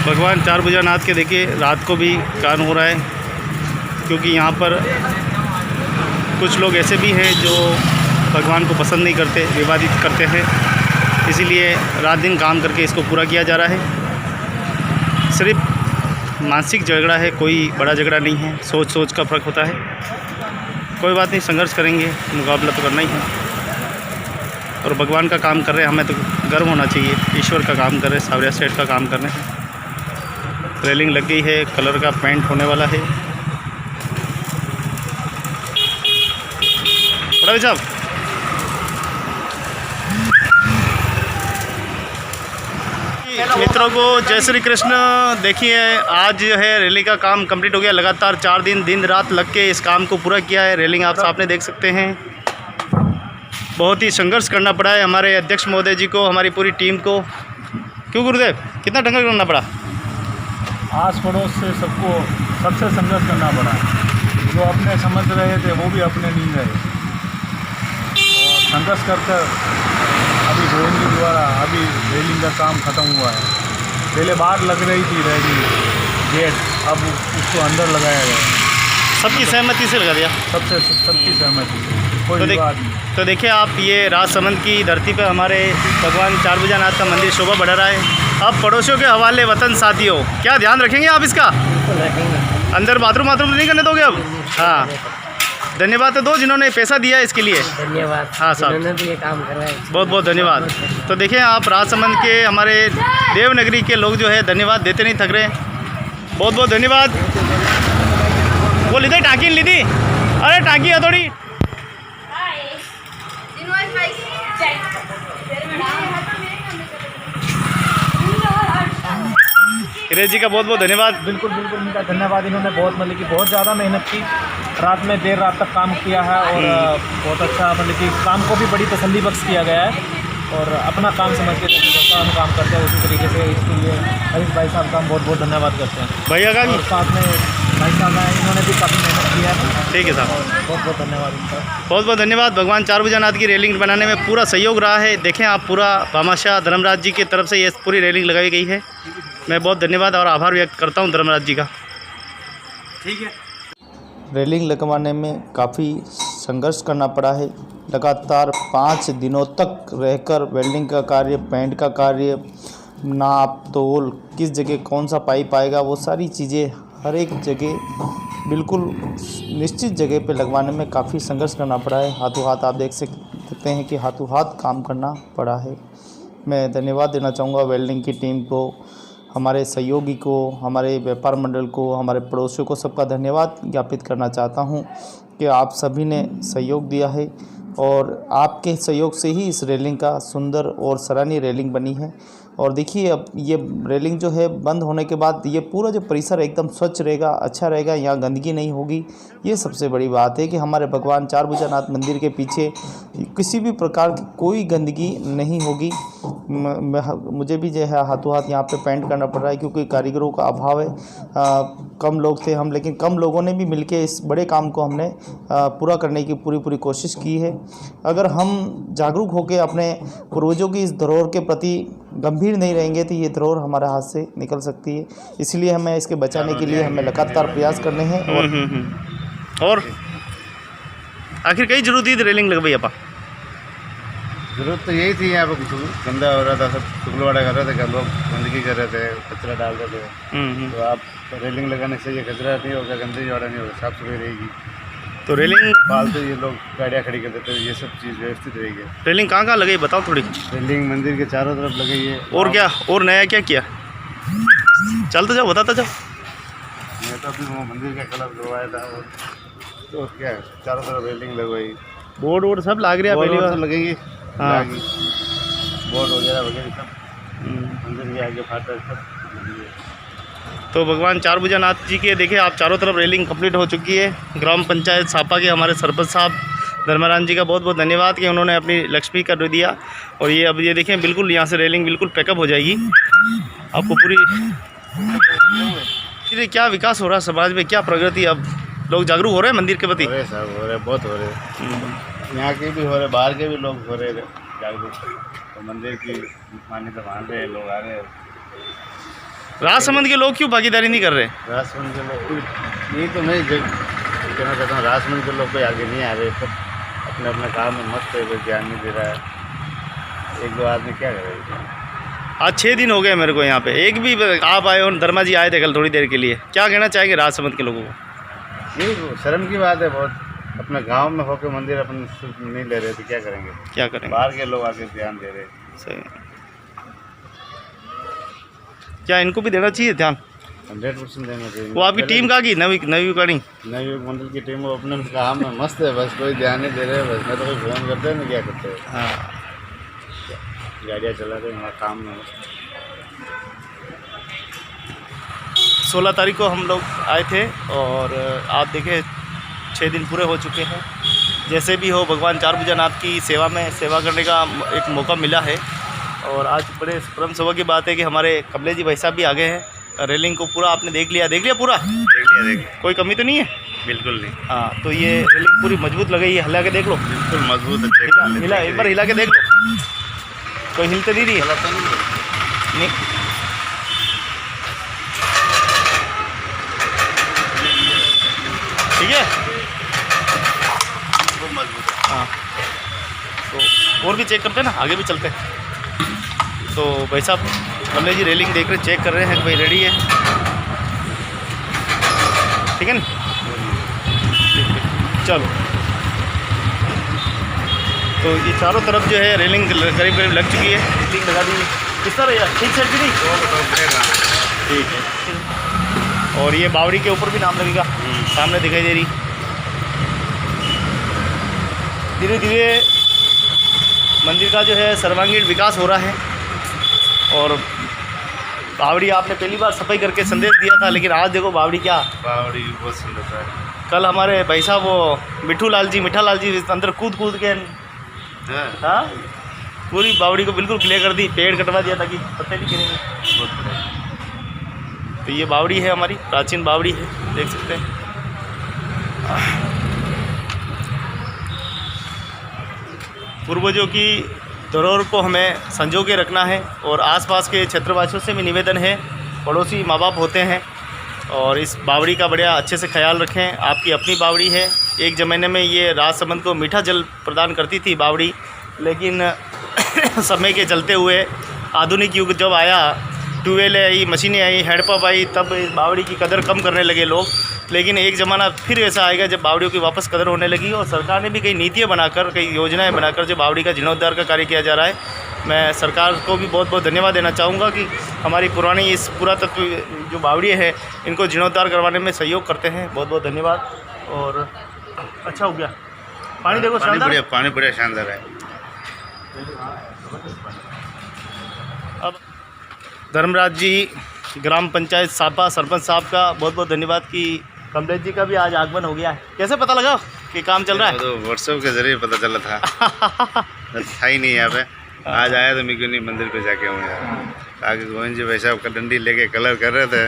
भगवान चार भुजानाथ के देखिए रात को भी काम हो रहा है, क्योंकि यहाँ पर कुछ लोग ऐसे भी हैं जो भगवान को पसंद नहीं करते, विवादित करते हैं, इसीलिए रात दिन काम करके इसको पूरा किया जा रहा है। सिर्फ मानसिक झगड़ा है, कोई बड़ा झगड़ा नहीं है, सोच सोच का फ़र्क होता है। कोई बात नहीं, संघर्ष करेंगे, मुकाबला तो करना ही है। और भगवान का काम कर रहे हैं, हमें तो गर्व होना चाहिए, ईश्वर का काम कर रहे हैं, सावरिया सेठ का काम कर रहे हैं। रेलिंग लग गई है, कलर का पेंट होने वाला है। बड़ा भाई साहब, मित्रों को जय श्री कृष्ण। देखिए आज जो है रेलिंग का काम कंप्लीट हो गया। लगातार 4 दिन दिन रात लग के इस काम को पूरा किया है। रेलिंग आप सामने देख सकते हैं। बहुत ही संघर्ष करना पड़ा है हमारे अध्यक्ष महोदय जी को, हमारी पूरी टीम को। क्यों गुरुदेव, कितना संघर्ष करना पड़ा? आस पड़ोस से सबको सबसे संघर्ष करना पड़ा। जो अपने समझ रहे थे वो भी अपने नहीं रहे, और संघर्ष कर अभी गोविंद जी द्वारा अभी रेलिंग का काम ख़त्म हुआ है। पहले बाहर लग रही थी रेलिंग गेट, अब उसको अंदर लगाया गया। सबकी सहमति से लगा दिया, सबकी सहमति से, कोई विवाद नहीं। तो देखिए आप, ये राजसमंद की धरती पर हमारे भगवान चार भुजानाथ का मंदिर शोभा बढ़ा रहा है। अब पड़ोसियों के हवाले वतन साथियों, क्या ध्यान रखेंगे आप इसका? अंदर बाथरूम नहीं करने दोगे अब? हाँ, धन्यवाद तो दो जिन्होंने पैसा दिया इसके लिए। धन्यवाद। हाँ साहब, भी ये काम कर रहे हैं, बहुत बहुत धन्यवाद। तो देखें आप, राजसमंद के हमारे देवनगरी के लोग जो है धन्यवाद देते नहीं थक रहे। बहुत बहुत धन्यवाद। वो लीदी टाँकी लीदी, अरे टाँकी है थोड़ी। हिरेश जी का बहुत बहुत धन्यवाद। बिल्कुल बिल्कुल, इनका धन्यवाद। इन्होंने बहुत मतलब कि बहुत ज़्यादा मेहनत की, रात में देर रात तक काम किया है, और बहुत अच्छा मतलब कि काम को भी बड़ी तसल्ली बख्श किया गया है, और अपना काम समझ के जैसा हम काम करते हैं उसी तरीके से इसके लिए हरीश भाई साहब का हम बहुत बहुत धन्यवाद करते हैं। भैया का और साथ में भाई साहब हैं, इन्होंने भी काफ़ी मेहनत की है। ठीक है साहब, बहुत बहुत धन्यवाद इनका। बहुत बहुत धन्यवाद। भगवान चार भुजानाथ की रेलिंग बनाने में पूरा सहयोग रहा है। देखें आप, पूरा भामाशाह धर्मराज जी की तरफ से ये पूरी रेलिंग लगाई गई है। मैं बहुत धन्यवाद और आभार व्यक्त करता हूँ धर्मराज जी का। ठीक है। रेलिंग लगवाने में काफ़ी संघर्ष करना पड़ा है। लगातार 5 दिनों तक रहकर वेल्डिंग का कार्य, पेंट का कार्य, नाप तोल, किस जगह कौन सा पाइप आएगा, वो सारी चीज़ें हर एक जगह बिल्कुल निश्चित जगह पे लगवाने में काफ़ी संघर्ष करना पड़ा है। हाथों हाथ आप देख सकते हैं कि हाथों हाथ काम करना पड़ा है। मैं धन्यवाद देना चाहूँगा वेल्डिंग की टीम को, हमारे सहयोगी को, हमारे व्यापार मंडल को, हमारे पड़ोसियों को, सबका धन्यवाद ज्ञापित करना चाहता हूं कि आप सभी ने सहयोग दिया है, और आपके सहयोग से ही इस रेलिंग का सुंदर और सराहनीय रेलिंग बनी है। और देखिए, अब ये रेलिंग जो है बंद होने के बाद ये पूरा जो परिसर एकदम स्वच्छ रहेगा, अच्छा रहेगा, यहाँ गंदगी नहीं होगी। ये सबसे बड़ी बात है कि हमारे भगवान चार भुजानाथ मंदिर के पीछे किसी भी प्रकार की कोई गंदगी नहीं होगी। मुझे भी जो है हाथों हाथ यहाँ पे पेंट करना पड़ रहा है, क्योंकि कारीगरों का अभाव है। कम लोग थे हम, लेकिन कम लोगों ने भी मिलके इस बड़े काम को हमने पूरा करने की पूरी कोशिश की है। अगर हम जागरूक होकर अपने पूर्वजों की इस धरोहर के प्रति गंभीर नहीं रहेंगे तो ये धरोहर हमारे हाथ से निकल सकती है। इसलिए हमें इसके बचाने के लिए हमें लगातार प्रयास करने हैं। और आखिर कई जरूरत थी रेलिंग लगवाई आपा? जरूरत तो यही थी, यहाँ पर गंदा हो रहा था, सब शुक्लवाड़ा कर रहे थे, लोग गंदगी कर रहे थे, कचरा डाल रहे थे। तो आप रेलिंग लगाने से ये कचरा नहीं होगा, गंदगी वाला नहीं होगा, साफ सफाई रहेगी। तो रेलिंग फालतू ये लोग गाड़ियाँ खड़ी कर देते हैं, ये सब चीज़ व्यवस्थित रहेगी। रेलिंग कहाँ लगाई बताओ थोड़ी? रेलिंग मंदिर के चारों तरफ लगाई है। और क्या, और नया क्या किया? चलते जाओ, बताता जाओ। मैं तो अभी वो मंदिर का कलर लगवाया था, और क्या चारों तरफ रेलिंग लगवाई, बोर्ड वोर्ड सब लाग रहा है, पहली बार लगेंगे। हाँ, बोर्ड वगैरह सब मंदिर के आगे फाटक सब। तो भगवान चार भुजानाथ जी के देखिए आप, चारों तरफ रेलिंग कंप्लीट हो चुकी है। ग्राम पंचायत सापा के हमारे सरपंच साहब धर्मराज जी का बहुत बहुत धन्यवाद कि उन्होंने अपनी लक्ष्मी कर दिया। और ये अब ये देखें, बिल्कुल यहाँ से रेलिंग बिल्कुल पैकअप हो जाएगी। आपको पूरी फिर क्या विकास हो रहा है समाज में, क्या प्रगति, अब लोग जागरूक हो रहे हैं मंदिर के प्रति? हो रहे साहब, हो रहे, बहुत हो रहे। यहाँ के भी हो रहे, बाहर के भी लोग हो रहे जागरूक, तो मंदिर की मान्यता मान रहे हैं, लोग आ रहे हैं। राजसमंद के लोग क्यों भागीदारी नहीं कर रहे? राजसमंद के लोग, यही तो मैं कहना चाहता हूँ, राजसमंद के लोग कोई आगे नहीं आ रहे, सब अपने अपने काम में मस्त है, कोई ध्यान नहीं दे रहा है। एक दो आदमी क्या करेगा? आज 6 दिन हो गए मेरे को यहाँ पे, एक भी आप आए और धर्मा जी आए थे कल थोड़ी देर के लिए, क्या कहना चाहेंगे राजसमंद के लोगों को? नहीं, शर्म की बात है बहुत, अपने गांव में होकर मंदिर अपन नहीं ले रहे, तो क्या करेंगे? क्या करेंगे? बाहर के लोग आके ध्यान दे रहे। सही, क्या इनको भी देना चाहिए ध्यान? 100% देना चाहिए। वो आपकी टीम का की नवयुग मंडल की टीम वो अपने काम में मस्त है, बस कोई ध्यान नहीं दे रहे, बस मैं तो कोई फोन करते हैं ना, क्या करते हैं? हाँ, गाड़ियाँ चला रहे हैं, काम में 16 तारीख को हम लोग आए थे और आप देखें 6 दिन पूरे हो चुके हैं। जैसे भी हो भगवान चारभुजानाथ की सेवा में सेवा करने का एक मौका मिला है और आज बड़े परम सौभाग्य की बात है कि हमारे कमलेश जी भाई साहब भी आ गए हैं। रेलिंग को पूरा आपने देख लिया पूरा? देख लिया। कोई कमी तो नहीं है? बिल्कुल नहीं। हाँ, तो ये रेलिंग पूरी मजबूत लग गई है, हिला के देख लो। बिल्कुल मजबूत है, हिला एक बार हिला के देख लो, कोई हिलते नहीं रही है? नहीं, ठीक है, बहुत मजबूत है। हाँ, तो और भी चेक करते हैं ना, आगे भी चलते हैं। तो भाई साहब कमलेश जी रेलिंग देख रहे, चेक कर रहे हैं, भाई रेडी है, ठीक है ना? चलो, तो ये चारों तरफ जो है रेलिंग करीब करीब लग चुकी है, रेलिंग लगा दी। किस तरह यार, ठीक से भी नहीं? ठीक है। और ये बावड़ी के ऊपर भी नाम लगेगा, सामने दिखाई दे रही। धीरे धीरे मंदिर का जो है सर्वांगीण विकास हो रहा है और बावड़ी आपने पहली बार सफाई करके संदेश दिया था, लेकिन आज देखो बावड़ी क्या, बावड़ी बहुत सुंदर है। कल हमारे भाई साहब वो मीठा लाल जी अंदर कूद के हाँ पूरी बावड़ी को बिल्कुल क्लियर कर दी, पेड़ कटवा दिया ताकि पत्ते नहीं गिरेंगे। तो ये बावड़ी है हमारी, प्राचीन बावड़ी है, देख सकते हैं। पूर्वजों की धरोहर को हमें संजो के रखना है और आसपास के क्षेत्रवासियों से भी निवेदन है, पड़ोसी माँ बाप होते हैं और इस बावड़ी का बढ़िया अच्छे से ख्याल रखें। आपकी अपनी बावड़ी है, एक ज़माने में ये राजसमंद को मीठा जल प्रदान करती थी बावड़ी, लेकिन समय के चलते हुए आधुनिक युग जब आया, ट्यूबवेल आई, मशीनें आई, हैंडपम्प आई, तब इस बावड़ी की कदर कम करने लगे लोग। लेकिन एक ज़माना फिर ऐसा आएगा जब बावड़ियों की वापस कदर होने लगी और सरकार ने भी कई नीतियाँ बनाकर, कई योजनाएं बनाकर जो बावड़ी का जीर्णोद्धार का कार्य किया जा रहा है। मैं सरकार को भी बहुत बहुत धन्यवाद देना चाहूँगा कि हमारी पुरानी इस पुरातत्व जो बावड़ी है इनको जीर्णोद्धार करवाने में सहयोग करते हैं। बहुत बहुत धन्यवाद। और अच्छा हो गया, पानी देखो, पानी बढ़िया शानदार है। अब धर्मराज जी, ग्राम पंचायत सापा सरपंच साहब का बहुत बहुत धन्यवाद कि कमलेश जी का भी आज आगमन हो गया है। कैसे पता लगा कि काम चल रहा है? तो व्हाट्सएप के जरिए पता चला था, था ही नहीं यहाँ पे, आज आया तो मैं क्यों नहीं मंदिर पे जाके हूँ यार। आगे गोविंद जी भाई साहब का डंडी लेके कलर कर रहे थे,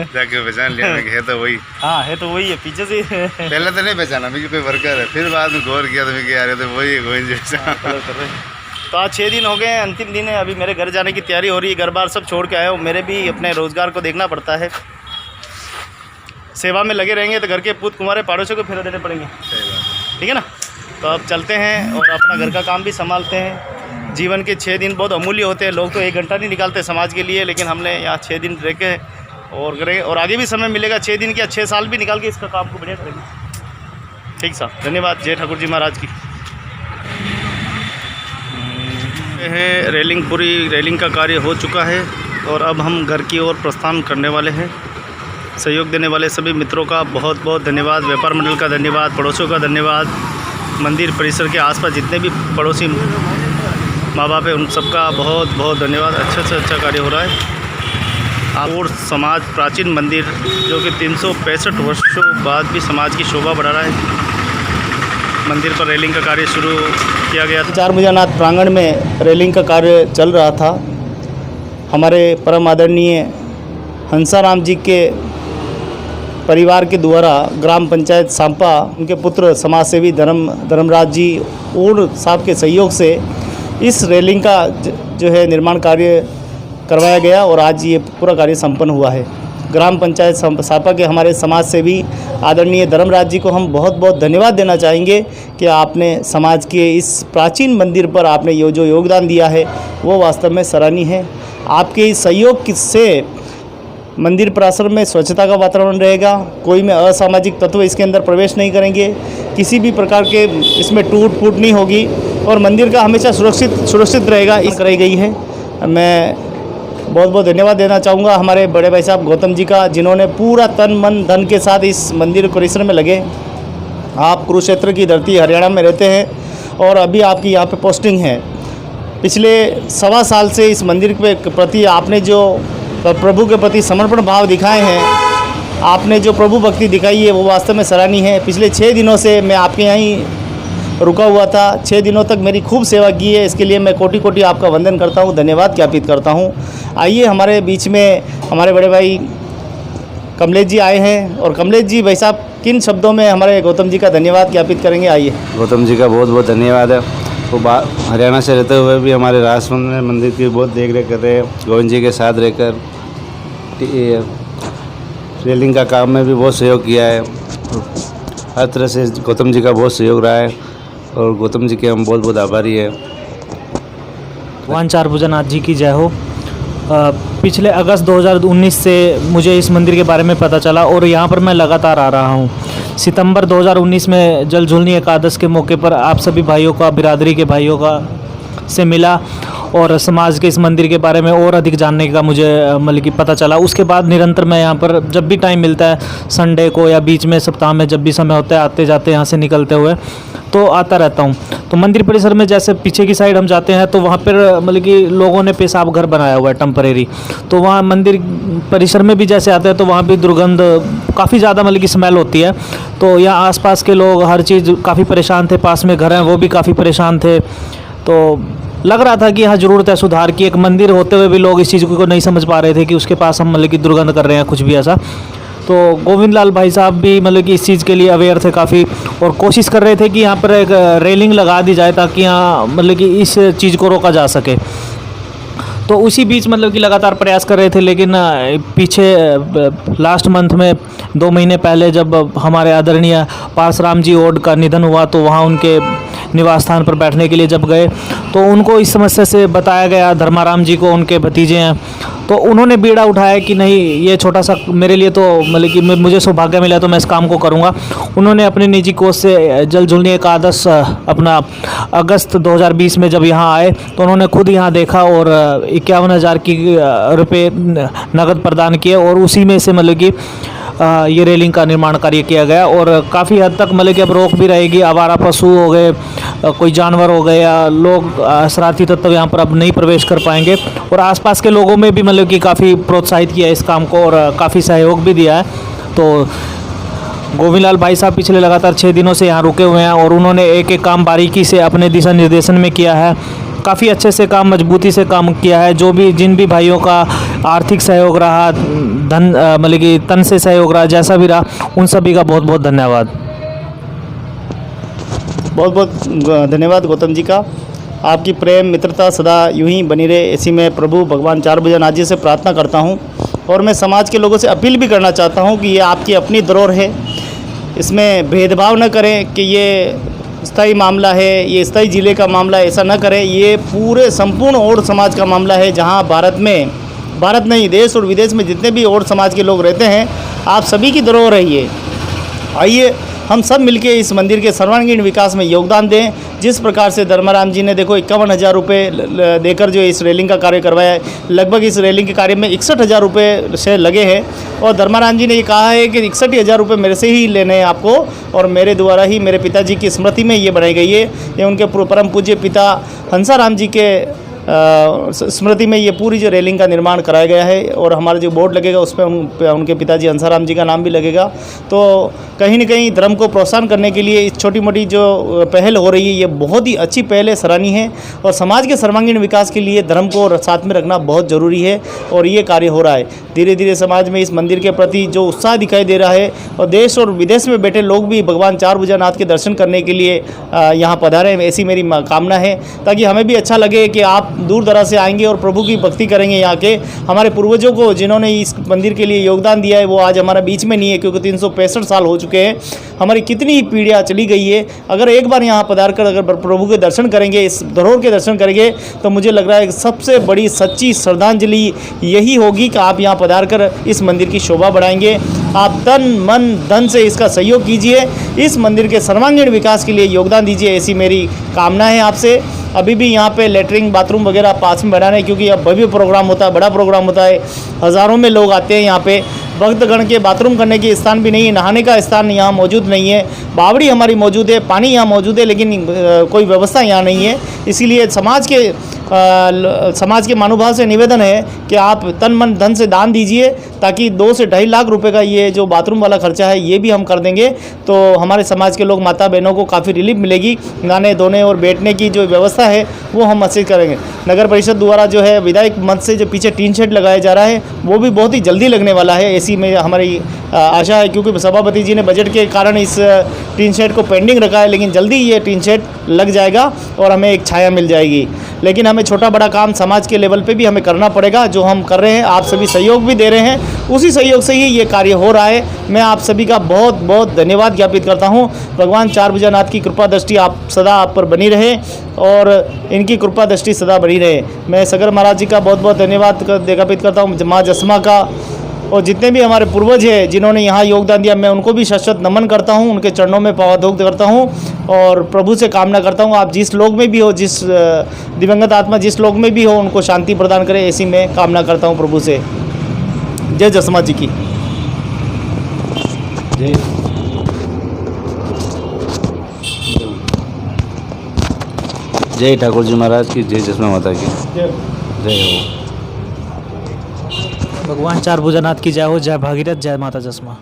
जाके पहचान लिया मैं, है तो वही। हाँ, है तो वही है, पीछे से पहले तो नहीं पहचाना मैं कोई वर्कर है, फिर बाद में गौर किया तो मैं क्या, तो वही है गोविंद जी साहब कलर कर रहे हैं। तो आज 6 दिन हो गए हैं, अंतिम दिन है, अभी मेरे घर जाने की तैयारी हो रही है। घर बार सब छोड़ के आया हूँ, मेरे भी अपने रोज़गार को देखना पड़ता है। सेवा में लगे रहेंगे तो घर के पूत कुमारे पड़ोसियों को फेरा देने पड़ेंगे, ठीक है ना? तो अब चलते हैं और अपना घर का काम भी संभालते हैं। जीवन के 6 दिन बहुत अमूल्य होते हैं, लोग तो 1 घंटा नहीं निकालते समाज के लिए, लेकिन हमने यहाँ 6 दिन रह के और करेंगे और आगे भी समय मिलेगा। 6 दिन क्या 6 साल भी निकाल के इसका काम को बढ़िया करेंगे। ठीक साहब, धन्यवाद। जय ठाकुर जी महाराज की है। रेलिंग का कार्य हो चुका है और अब हम घर की ओर प्रस्थान करने वाले हैं। सहयोग देने वाले सभी मित्रों का बहुत बहुत धन्यवाद, व्यापार मंडल का धन्यवाद, पड़ोसियों का धन्यवाद, मंदिर परिसर के आसपास जितने भी पड़ोसी माँ बाप हैं उन सबका बहुत बहुत धन्यवाद। अच्छे से अच्छा कार्य हो रहा है। और समाज प्राचीन मंदिर जो कि 365 वर्षों बाद भी समाज की शोभा बढ़ा रहा है। मंदिर पर रेलिंग का कार्य शुरू किया गया था। चारभुजानाथ प्रांगण में रेलिंग का कार्य चल रहा था। हमारे परम आदरणीय हंसाराम जी के परिवार के द्वारा ग्राम पंचायत सांपा उनके पुत्र समाज सेवी धर्मराज जी और साहब के सहयोग से इस रेलिंग का जो है निर्माण कार्य करवाया गया और आज ये पूरा कार्य संपन्न हुआ है। ग्राम पंचायत सांपा के हमारे समाज सेवी आदरणीय धर्मराज जी को हम बहुत बहुत धन्यवाद देना चाहेंगे कि आपने समाज के इस प्राचीन मंदिर पर आपने ये जो योगदान दिया है वो वास्तव में सराहनीय है। आपके इस सहयोग से मंदिर परिसर में स्वच्छता का वातावरण रहेगा, कोई में असामाजिक तत्व इसके अंदर प्रवेश नहीं करेंगे, किसी भी प्रकार के इसमें टूट फूट नहीं होगी और मंदिर का हमेशा सुरक्षित रहेगा। इस कराई गई है। मैं बहुत बहुत धन्यवाद देना चाहूँगा हमारे बड़े भाई साहब गौतम जी का, जिन्होंने पूरा तन मन धन के साथ इस मंदिर परिसर में लगे। आप कुरुक्षेत्र की धरती हरियाणा में रहते हैं और अभी आपकी यहाँ पे पोस्टिंग है। पिछले 1.25 साल से इस मंदिर के प्रति आपने जो प्रभु के प्रति समर्पण भाव दिखाए हैं, आपने जो प्रभु भक्ति दिखाई है वो वास्तव में सराहनीय है। पिछले 6 दिनों से मैं आपके यहाँ ही रुका हुआ था, 6 दिनों तक मेरी खूब सेवा की है। इसके लिए मैं कोटि कोटि आपका वंदन करता हूँ, धन्यवाद ज्ञापित करता हूँ। आइए हमारे बीच में हमारे बड़े भाई कमलेश जी आए हैं और कमलेश जी भाई साहब किन शब्दों में हमारे गौतम जी का धन्यवाद ज्ञापित करेंगे। आइए। गौतम जी का बहुत बहुत धन्यवाद है। वो हरियाणा से रहते हुए भी हमारे राजसमंद में मंदिर की बहुत देख रेख कर रहे हैं। गोविंद जी के साथ रहकर रेलिंग का काम में भी बहुत सहयोग किया है। हर तरह से गौतम जी का बहुत सहयोग रहा है और गौतम जी के हम बहुत बहुत आभारी हैं। भगवान चार भुजानाथ जी की जय हो। पिछले अगस्त 2019 से मुझे इस मंदिर के बारे में पता चला और यहाँ पर मैं लगातार आ रहा हूँ। सितंबर 2019 में जल झूलनी एकादश के मौके पर आप सभी भाइयों का, बिरादरी के भाइयों का से मिला और समाज के इस मंदिर के बारे में और अधिक जानने का मुझे मतलब कि पता चला। उसके बाद निरंतर मैं यहाँ पर जब भी टाइम मिलता है, संडे को या बीच में सप्ताह में जब भी समय होता है, आते जाते यहाँ से निकलते हुए तो आता रहता हूँ। तो मंदिर परिसर में जैसे पीछे की साइड हम जाते हैं तो वहाँ पर मतलब कि लोगों ने पेशाब घर बनाया हुआ है टेम्परेरी। तो वहाँ मंदिर परिसर में भी जैसे आते हैं तो वहाँ भी दुर्गंध काफ़ी ज़्यादा मतलब कि स्मेल होती है। तो यहाँ आसपास के लोग हर चीज़ काफ़ी परेशान थे, पास में घर हैं वो भी काफ़ी परेशान थे। तो लग रहा था कि यहाँ ज़रूरत है सुधार की। एक मंदिर होते हुए भी लोग इस चीज़ को नहीं समझ पा रहे थे कि उसके पास हम मतलब कि दुर्गंध कर रहे हैं कुछ भी ऐसा। तो गोविंद लाल भाई साहब भी मतलब कि इस चीज़ के लिए अवेयर थे काफ़ी और कोशिश कर रहे थे कि यहाँ पर एक रेलिंग लगा दी जाए ताकि यहाँ मतलब कि इस चीज़ को रोका जा सके। तो उसी बीच मतलब कि लगातार प्रयास कर रहे थे, लेकिन पीछे लास्ट मंथ में 2 महीने पहले जब हमारे आदरणीय पारसराम जी ओड का निधन हुआ तो वहाँ उनके निवास स्थान पर बैठने के लिए जब गए तो उनको इस समस्या से बताया गया। धर्माराम जी को उनके भतीजे हैं तो उन्होंने बीड़ा उठाया कि नहीं, ये छोटा सा मेरे लिए तो मतलब कि मुझे सौभाग्य मिला तो मैं इस काम को करूँगा। उन्होंने अपने निजी कोष से जल झूलनी एकादश अपना अगस्त 2020 में जब यहाँ आए तो उन्होंने खुद यहाँ देखा और 51,000 रुपये नगद प्रदान किए और उसी में से मतलब कि ये रेलिंग का निर्माण कार्य किया गया और काफ़ी हद तक मतलब कि अब रोक भी रहेगी। आवारा पशु हो गए, कोई जानवर हो गए या लोग शरारती तत्व यहाँ पर अब नहीं प्रवेश कर पाएंगे और आसपास के लोगों में भी मतलब कि काफ़ी प्रोत्साहित किया इस काम को और काफ़ी सहयोग भी दिया है। तो गोविंद लाल भाई साहब पिछले लगातार 6 दिनों से यहाँ रुके हुए हैं और उन्होंने एक एक काम बारीकी से अपने दिशा निर्देशन में किया है। काफ़ी अच्छे से काम, मजबूती से काम किया है। जो भी जिन भी भाइयों का आर्थिक सहयोग रहा, धन मतलब कि तन से सहयोग रहा, जैसा भी रहा, उन सभी का बहुत बहुत धन्यवाद। बहुत बहुत धन्यवाद गौतम जी का। आपकी प्रेम मित्रता सदा यूं ही बनी रहे, ऐसी मैं प्रभु भगवान चार भुजानाथ जी से प्रार्थना करता हूं और मैं समाज के लोगों से अपील भी करना चाहता हूं कि ये आपकी अपनी धरोहर है, इसमें भेदभाव न करें कि ये स्थायी मामला है, ये स्थायी ज़िले का मामला है, ऐसा न करें। ये पूरे संपूर्ण ओड समाज का मामला है, जहाँ भारत नहीं देश और विदेश में जितने भी ओड समाज के लोग रहते हैं, आप सभी की धरोहर है ये। आइए हम सब मिलके इस मंदिर के सर्वांगीण विकास में योगदान दें। जिस प्रकार से धर्माराम जी ने देखो 51,000 रुपये देकर जो इस रेलिंग का कार्य करवाया है, लगभग इस रेलिंग के कार्य में 61,000 रुपये से लगे हैं और धर्माराम जी ने ये कहा है कि 61,000 रुपये मेरे से ही लेने हैं आपको और मेरे द्वारा ही, मेरे पिताजी की स्मृति में ये बनाई गई है। ये उनके परम पूज्य पिता हंसाराम जी के स्मृति में ये पूरी जो रेलिंग का निर्माण कराया गया है और हमारा जो बोर्ड लगेगा उस पर उनके पिताजी हंसाराम जी का नाम भी लगेगा। तो कहीं न कहीं धर्म को प्रोत्साहन करने के लिए इस छोटी मोटी जो पहल हो रही है ये बहुत ही अच्छी पहल है, सराहनीय है और समाज के सर्वांगीण विकास के लिए धर्म को साथ में रखना बहुत ज़रूरी है और ये कार्य हो रहा है। धीरे धीरे समाज में इस मंदिर के प्रति जो उत्साह दिखाई दे रहा है और देश और विदेश में बैठे लोग भी भगवान चारभुजानाथ के दर्शन करने के लिए यहाँ पधारे, ऐसी मेरी कामना है, ताकि हमें भी अच्छा लगे कि आप दूर दराज से आएंगे और प्रभु की भक्ति करेंगे। यहाँ के हमारे पूर्वजों को जिन्होंने इस मंदिर के लिए योगदान दिया है वो आज हमारे बीच में नहीं है, क्योंकि 365 साल हो चुके हैं। हमारी कितनी ही पीढ़ियाँ चली गई है। अगर एक बार यहाँ पधार कर अगर प्रभु के दर्शन करेंगे, इस धरोहर के दर्शन करेंगे, तो मुझे लग रहा है कि सबसे बड़ी सच्ची श्रद्धांजलि यही होगी कि आप यहाँ पधार कर इस मंदिर की शोभा बढ़ाएंगे। आप तन मन धन से इसका सहयोग कीजिए, इस मंदिर के सर्वांगीण विकास के लिए योगदान दीजिए, ऐसी मेरी कामना है आपसे। अभी भी यहाँ पे लेटरिन बाथरूम वगैरह पास में बनाना है, क्योंकि अब भव्य प्रोग्राम होता है, बड़ा प्रोग्राम होता है, हज़ारों में लोग आते हैं यहाँ पे। भक्तगण के बाथरूम करने के स्थान भी नहीं है, नहाने का स्थान यहाँ मौजूद नहीं है। बावड़ी हमारी मौजूद है, पानी यहाँ मौजूद है, लेकिन कोई व्यवस्था यहाँ नहीं है। इसीलिए समाज के महानुभाव से निवेदन है कि आप तन मन धन से दान दीजिए, ताकि 2 से 2.5 लाख रुपए का ये जो बाथरूम वाला खर्चा है ये भी हम कर देंगे, तो हमारे समाज के लोग माता बहनों को काफ़ी रिलीफ मिलेगी। नहाने धोने और बैठने की जो व्यवस्था है वो हम अच्छे करेंगे। नगर परिषद द्वारा जो है विधायक मत से जो पीछे टीन शेड लगाया जा रहा है वो भी बहुत ही जल्दी लगने वाला है, ऐसी में हमारी आशा है, क्योंकि सभापति जी ने बजट के कारण इस टीन शेड को पेंडिंग रखा है, लेकिन जल्दी ये टीन शेड लग जाएगा और हमें एक छाया मिल जाएगी। लेकिन हमें छोटा बड़ा काम समाज के लेवल पे भी हमें करना पड़ेगा, जो हम कर रहे हैं। आप सभी सहयोग भी दे रहे हैं, उसी सहयोग से ही ये कार्य हो रहा है। मैं आप सभी का बहुत बहुत धन्यवाद ज्ञापित करता हूँ। भगवान चारभुजानाथ की कृपा दृष्टि सदा आप पर बनी रहे और इनकी कृपा दृष्टि सदा बनी रहे। मैं सगर महाराज जी का बहुत बहुत धन्यवाद ज्ञापित करता हूँ, माँ जसमा का, और जितने भी हमारे पूर्वज हैं जिन्होंने यहाँ योगदान दिया, मैं उनको भी शत नमन करता हूँ, उनके चरणों में पावाधोग करता हूँ और प्रभु से कामना करता हूँ आप जिस लोग में भी हो, जिस दिवंगत आत्मा जिस लोग में भी हो, उनको शांति प्रदान करे, ऐसी मैं कामना करता हूँ प्रभु से। जय जसमा जी की जय। जय ठाकुर जी महाराज की जय, जसमा माता की जय हो। भगवान चारभुजानाथ की जय हो। जय भागीरथ, जय माता जसमा।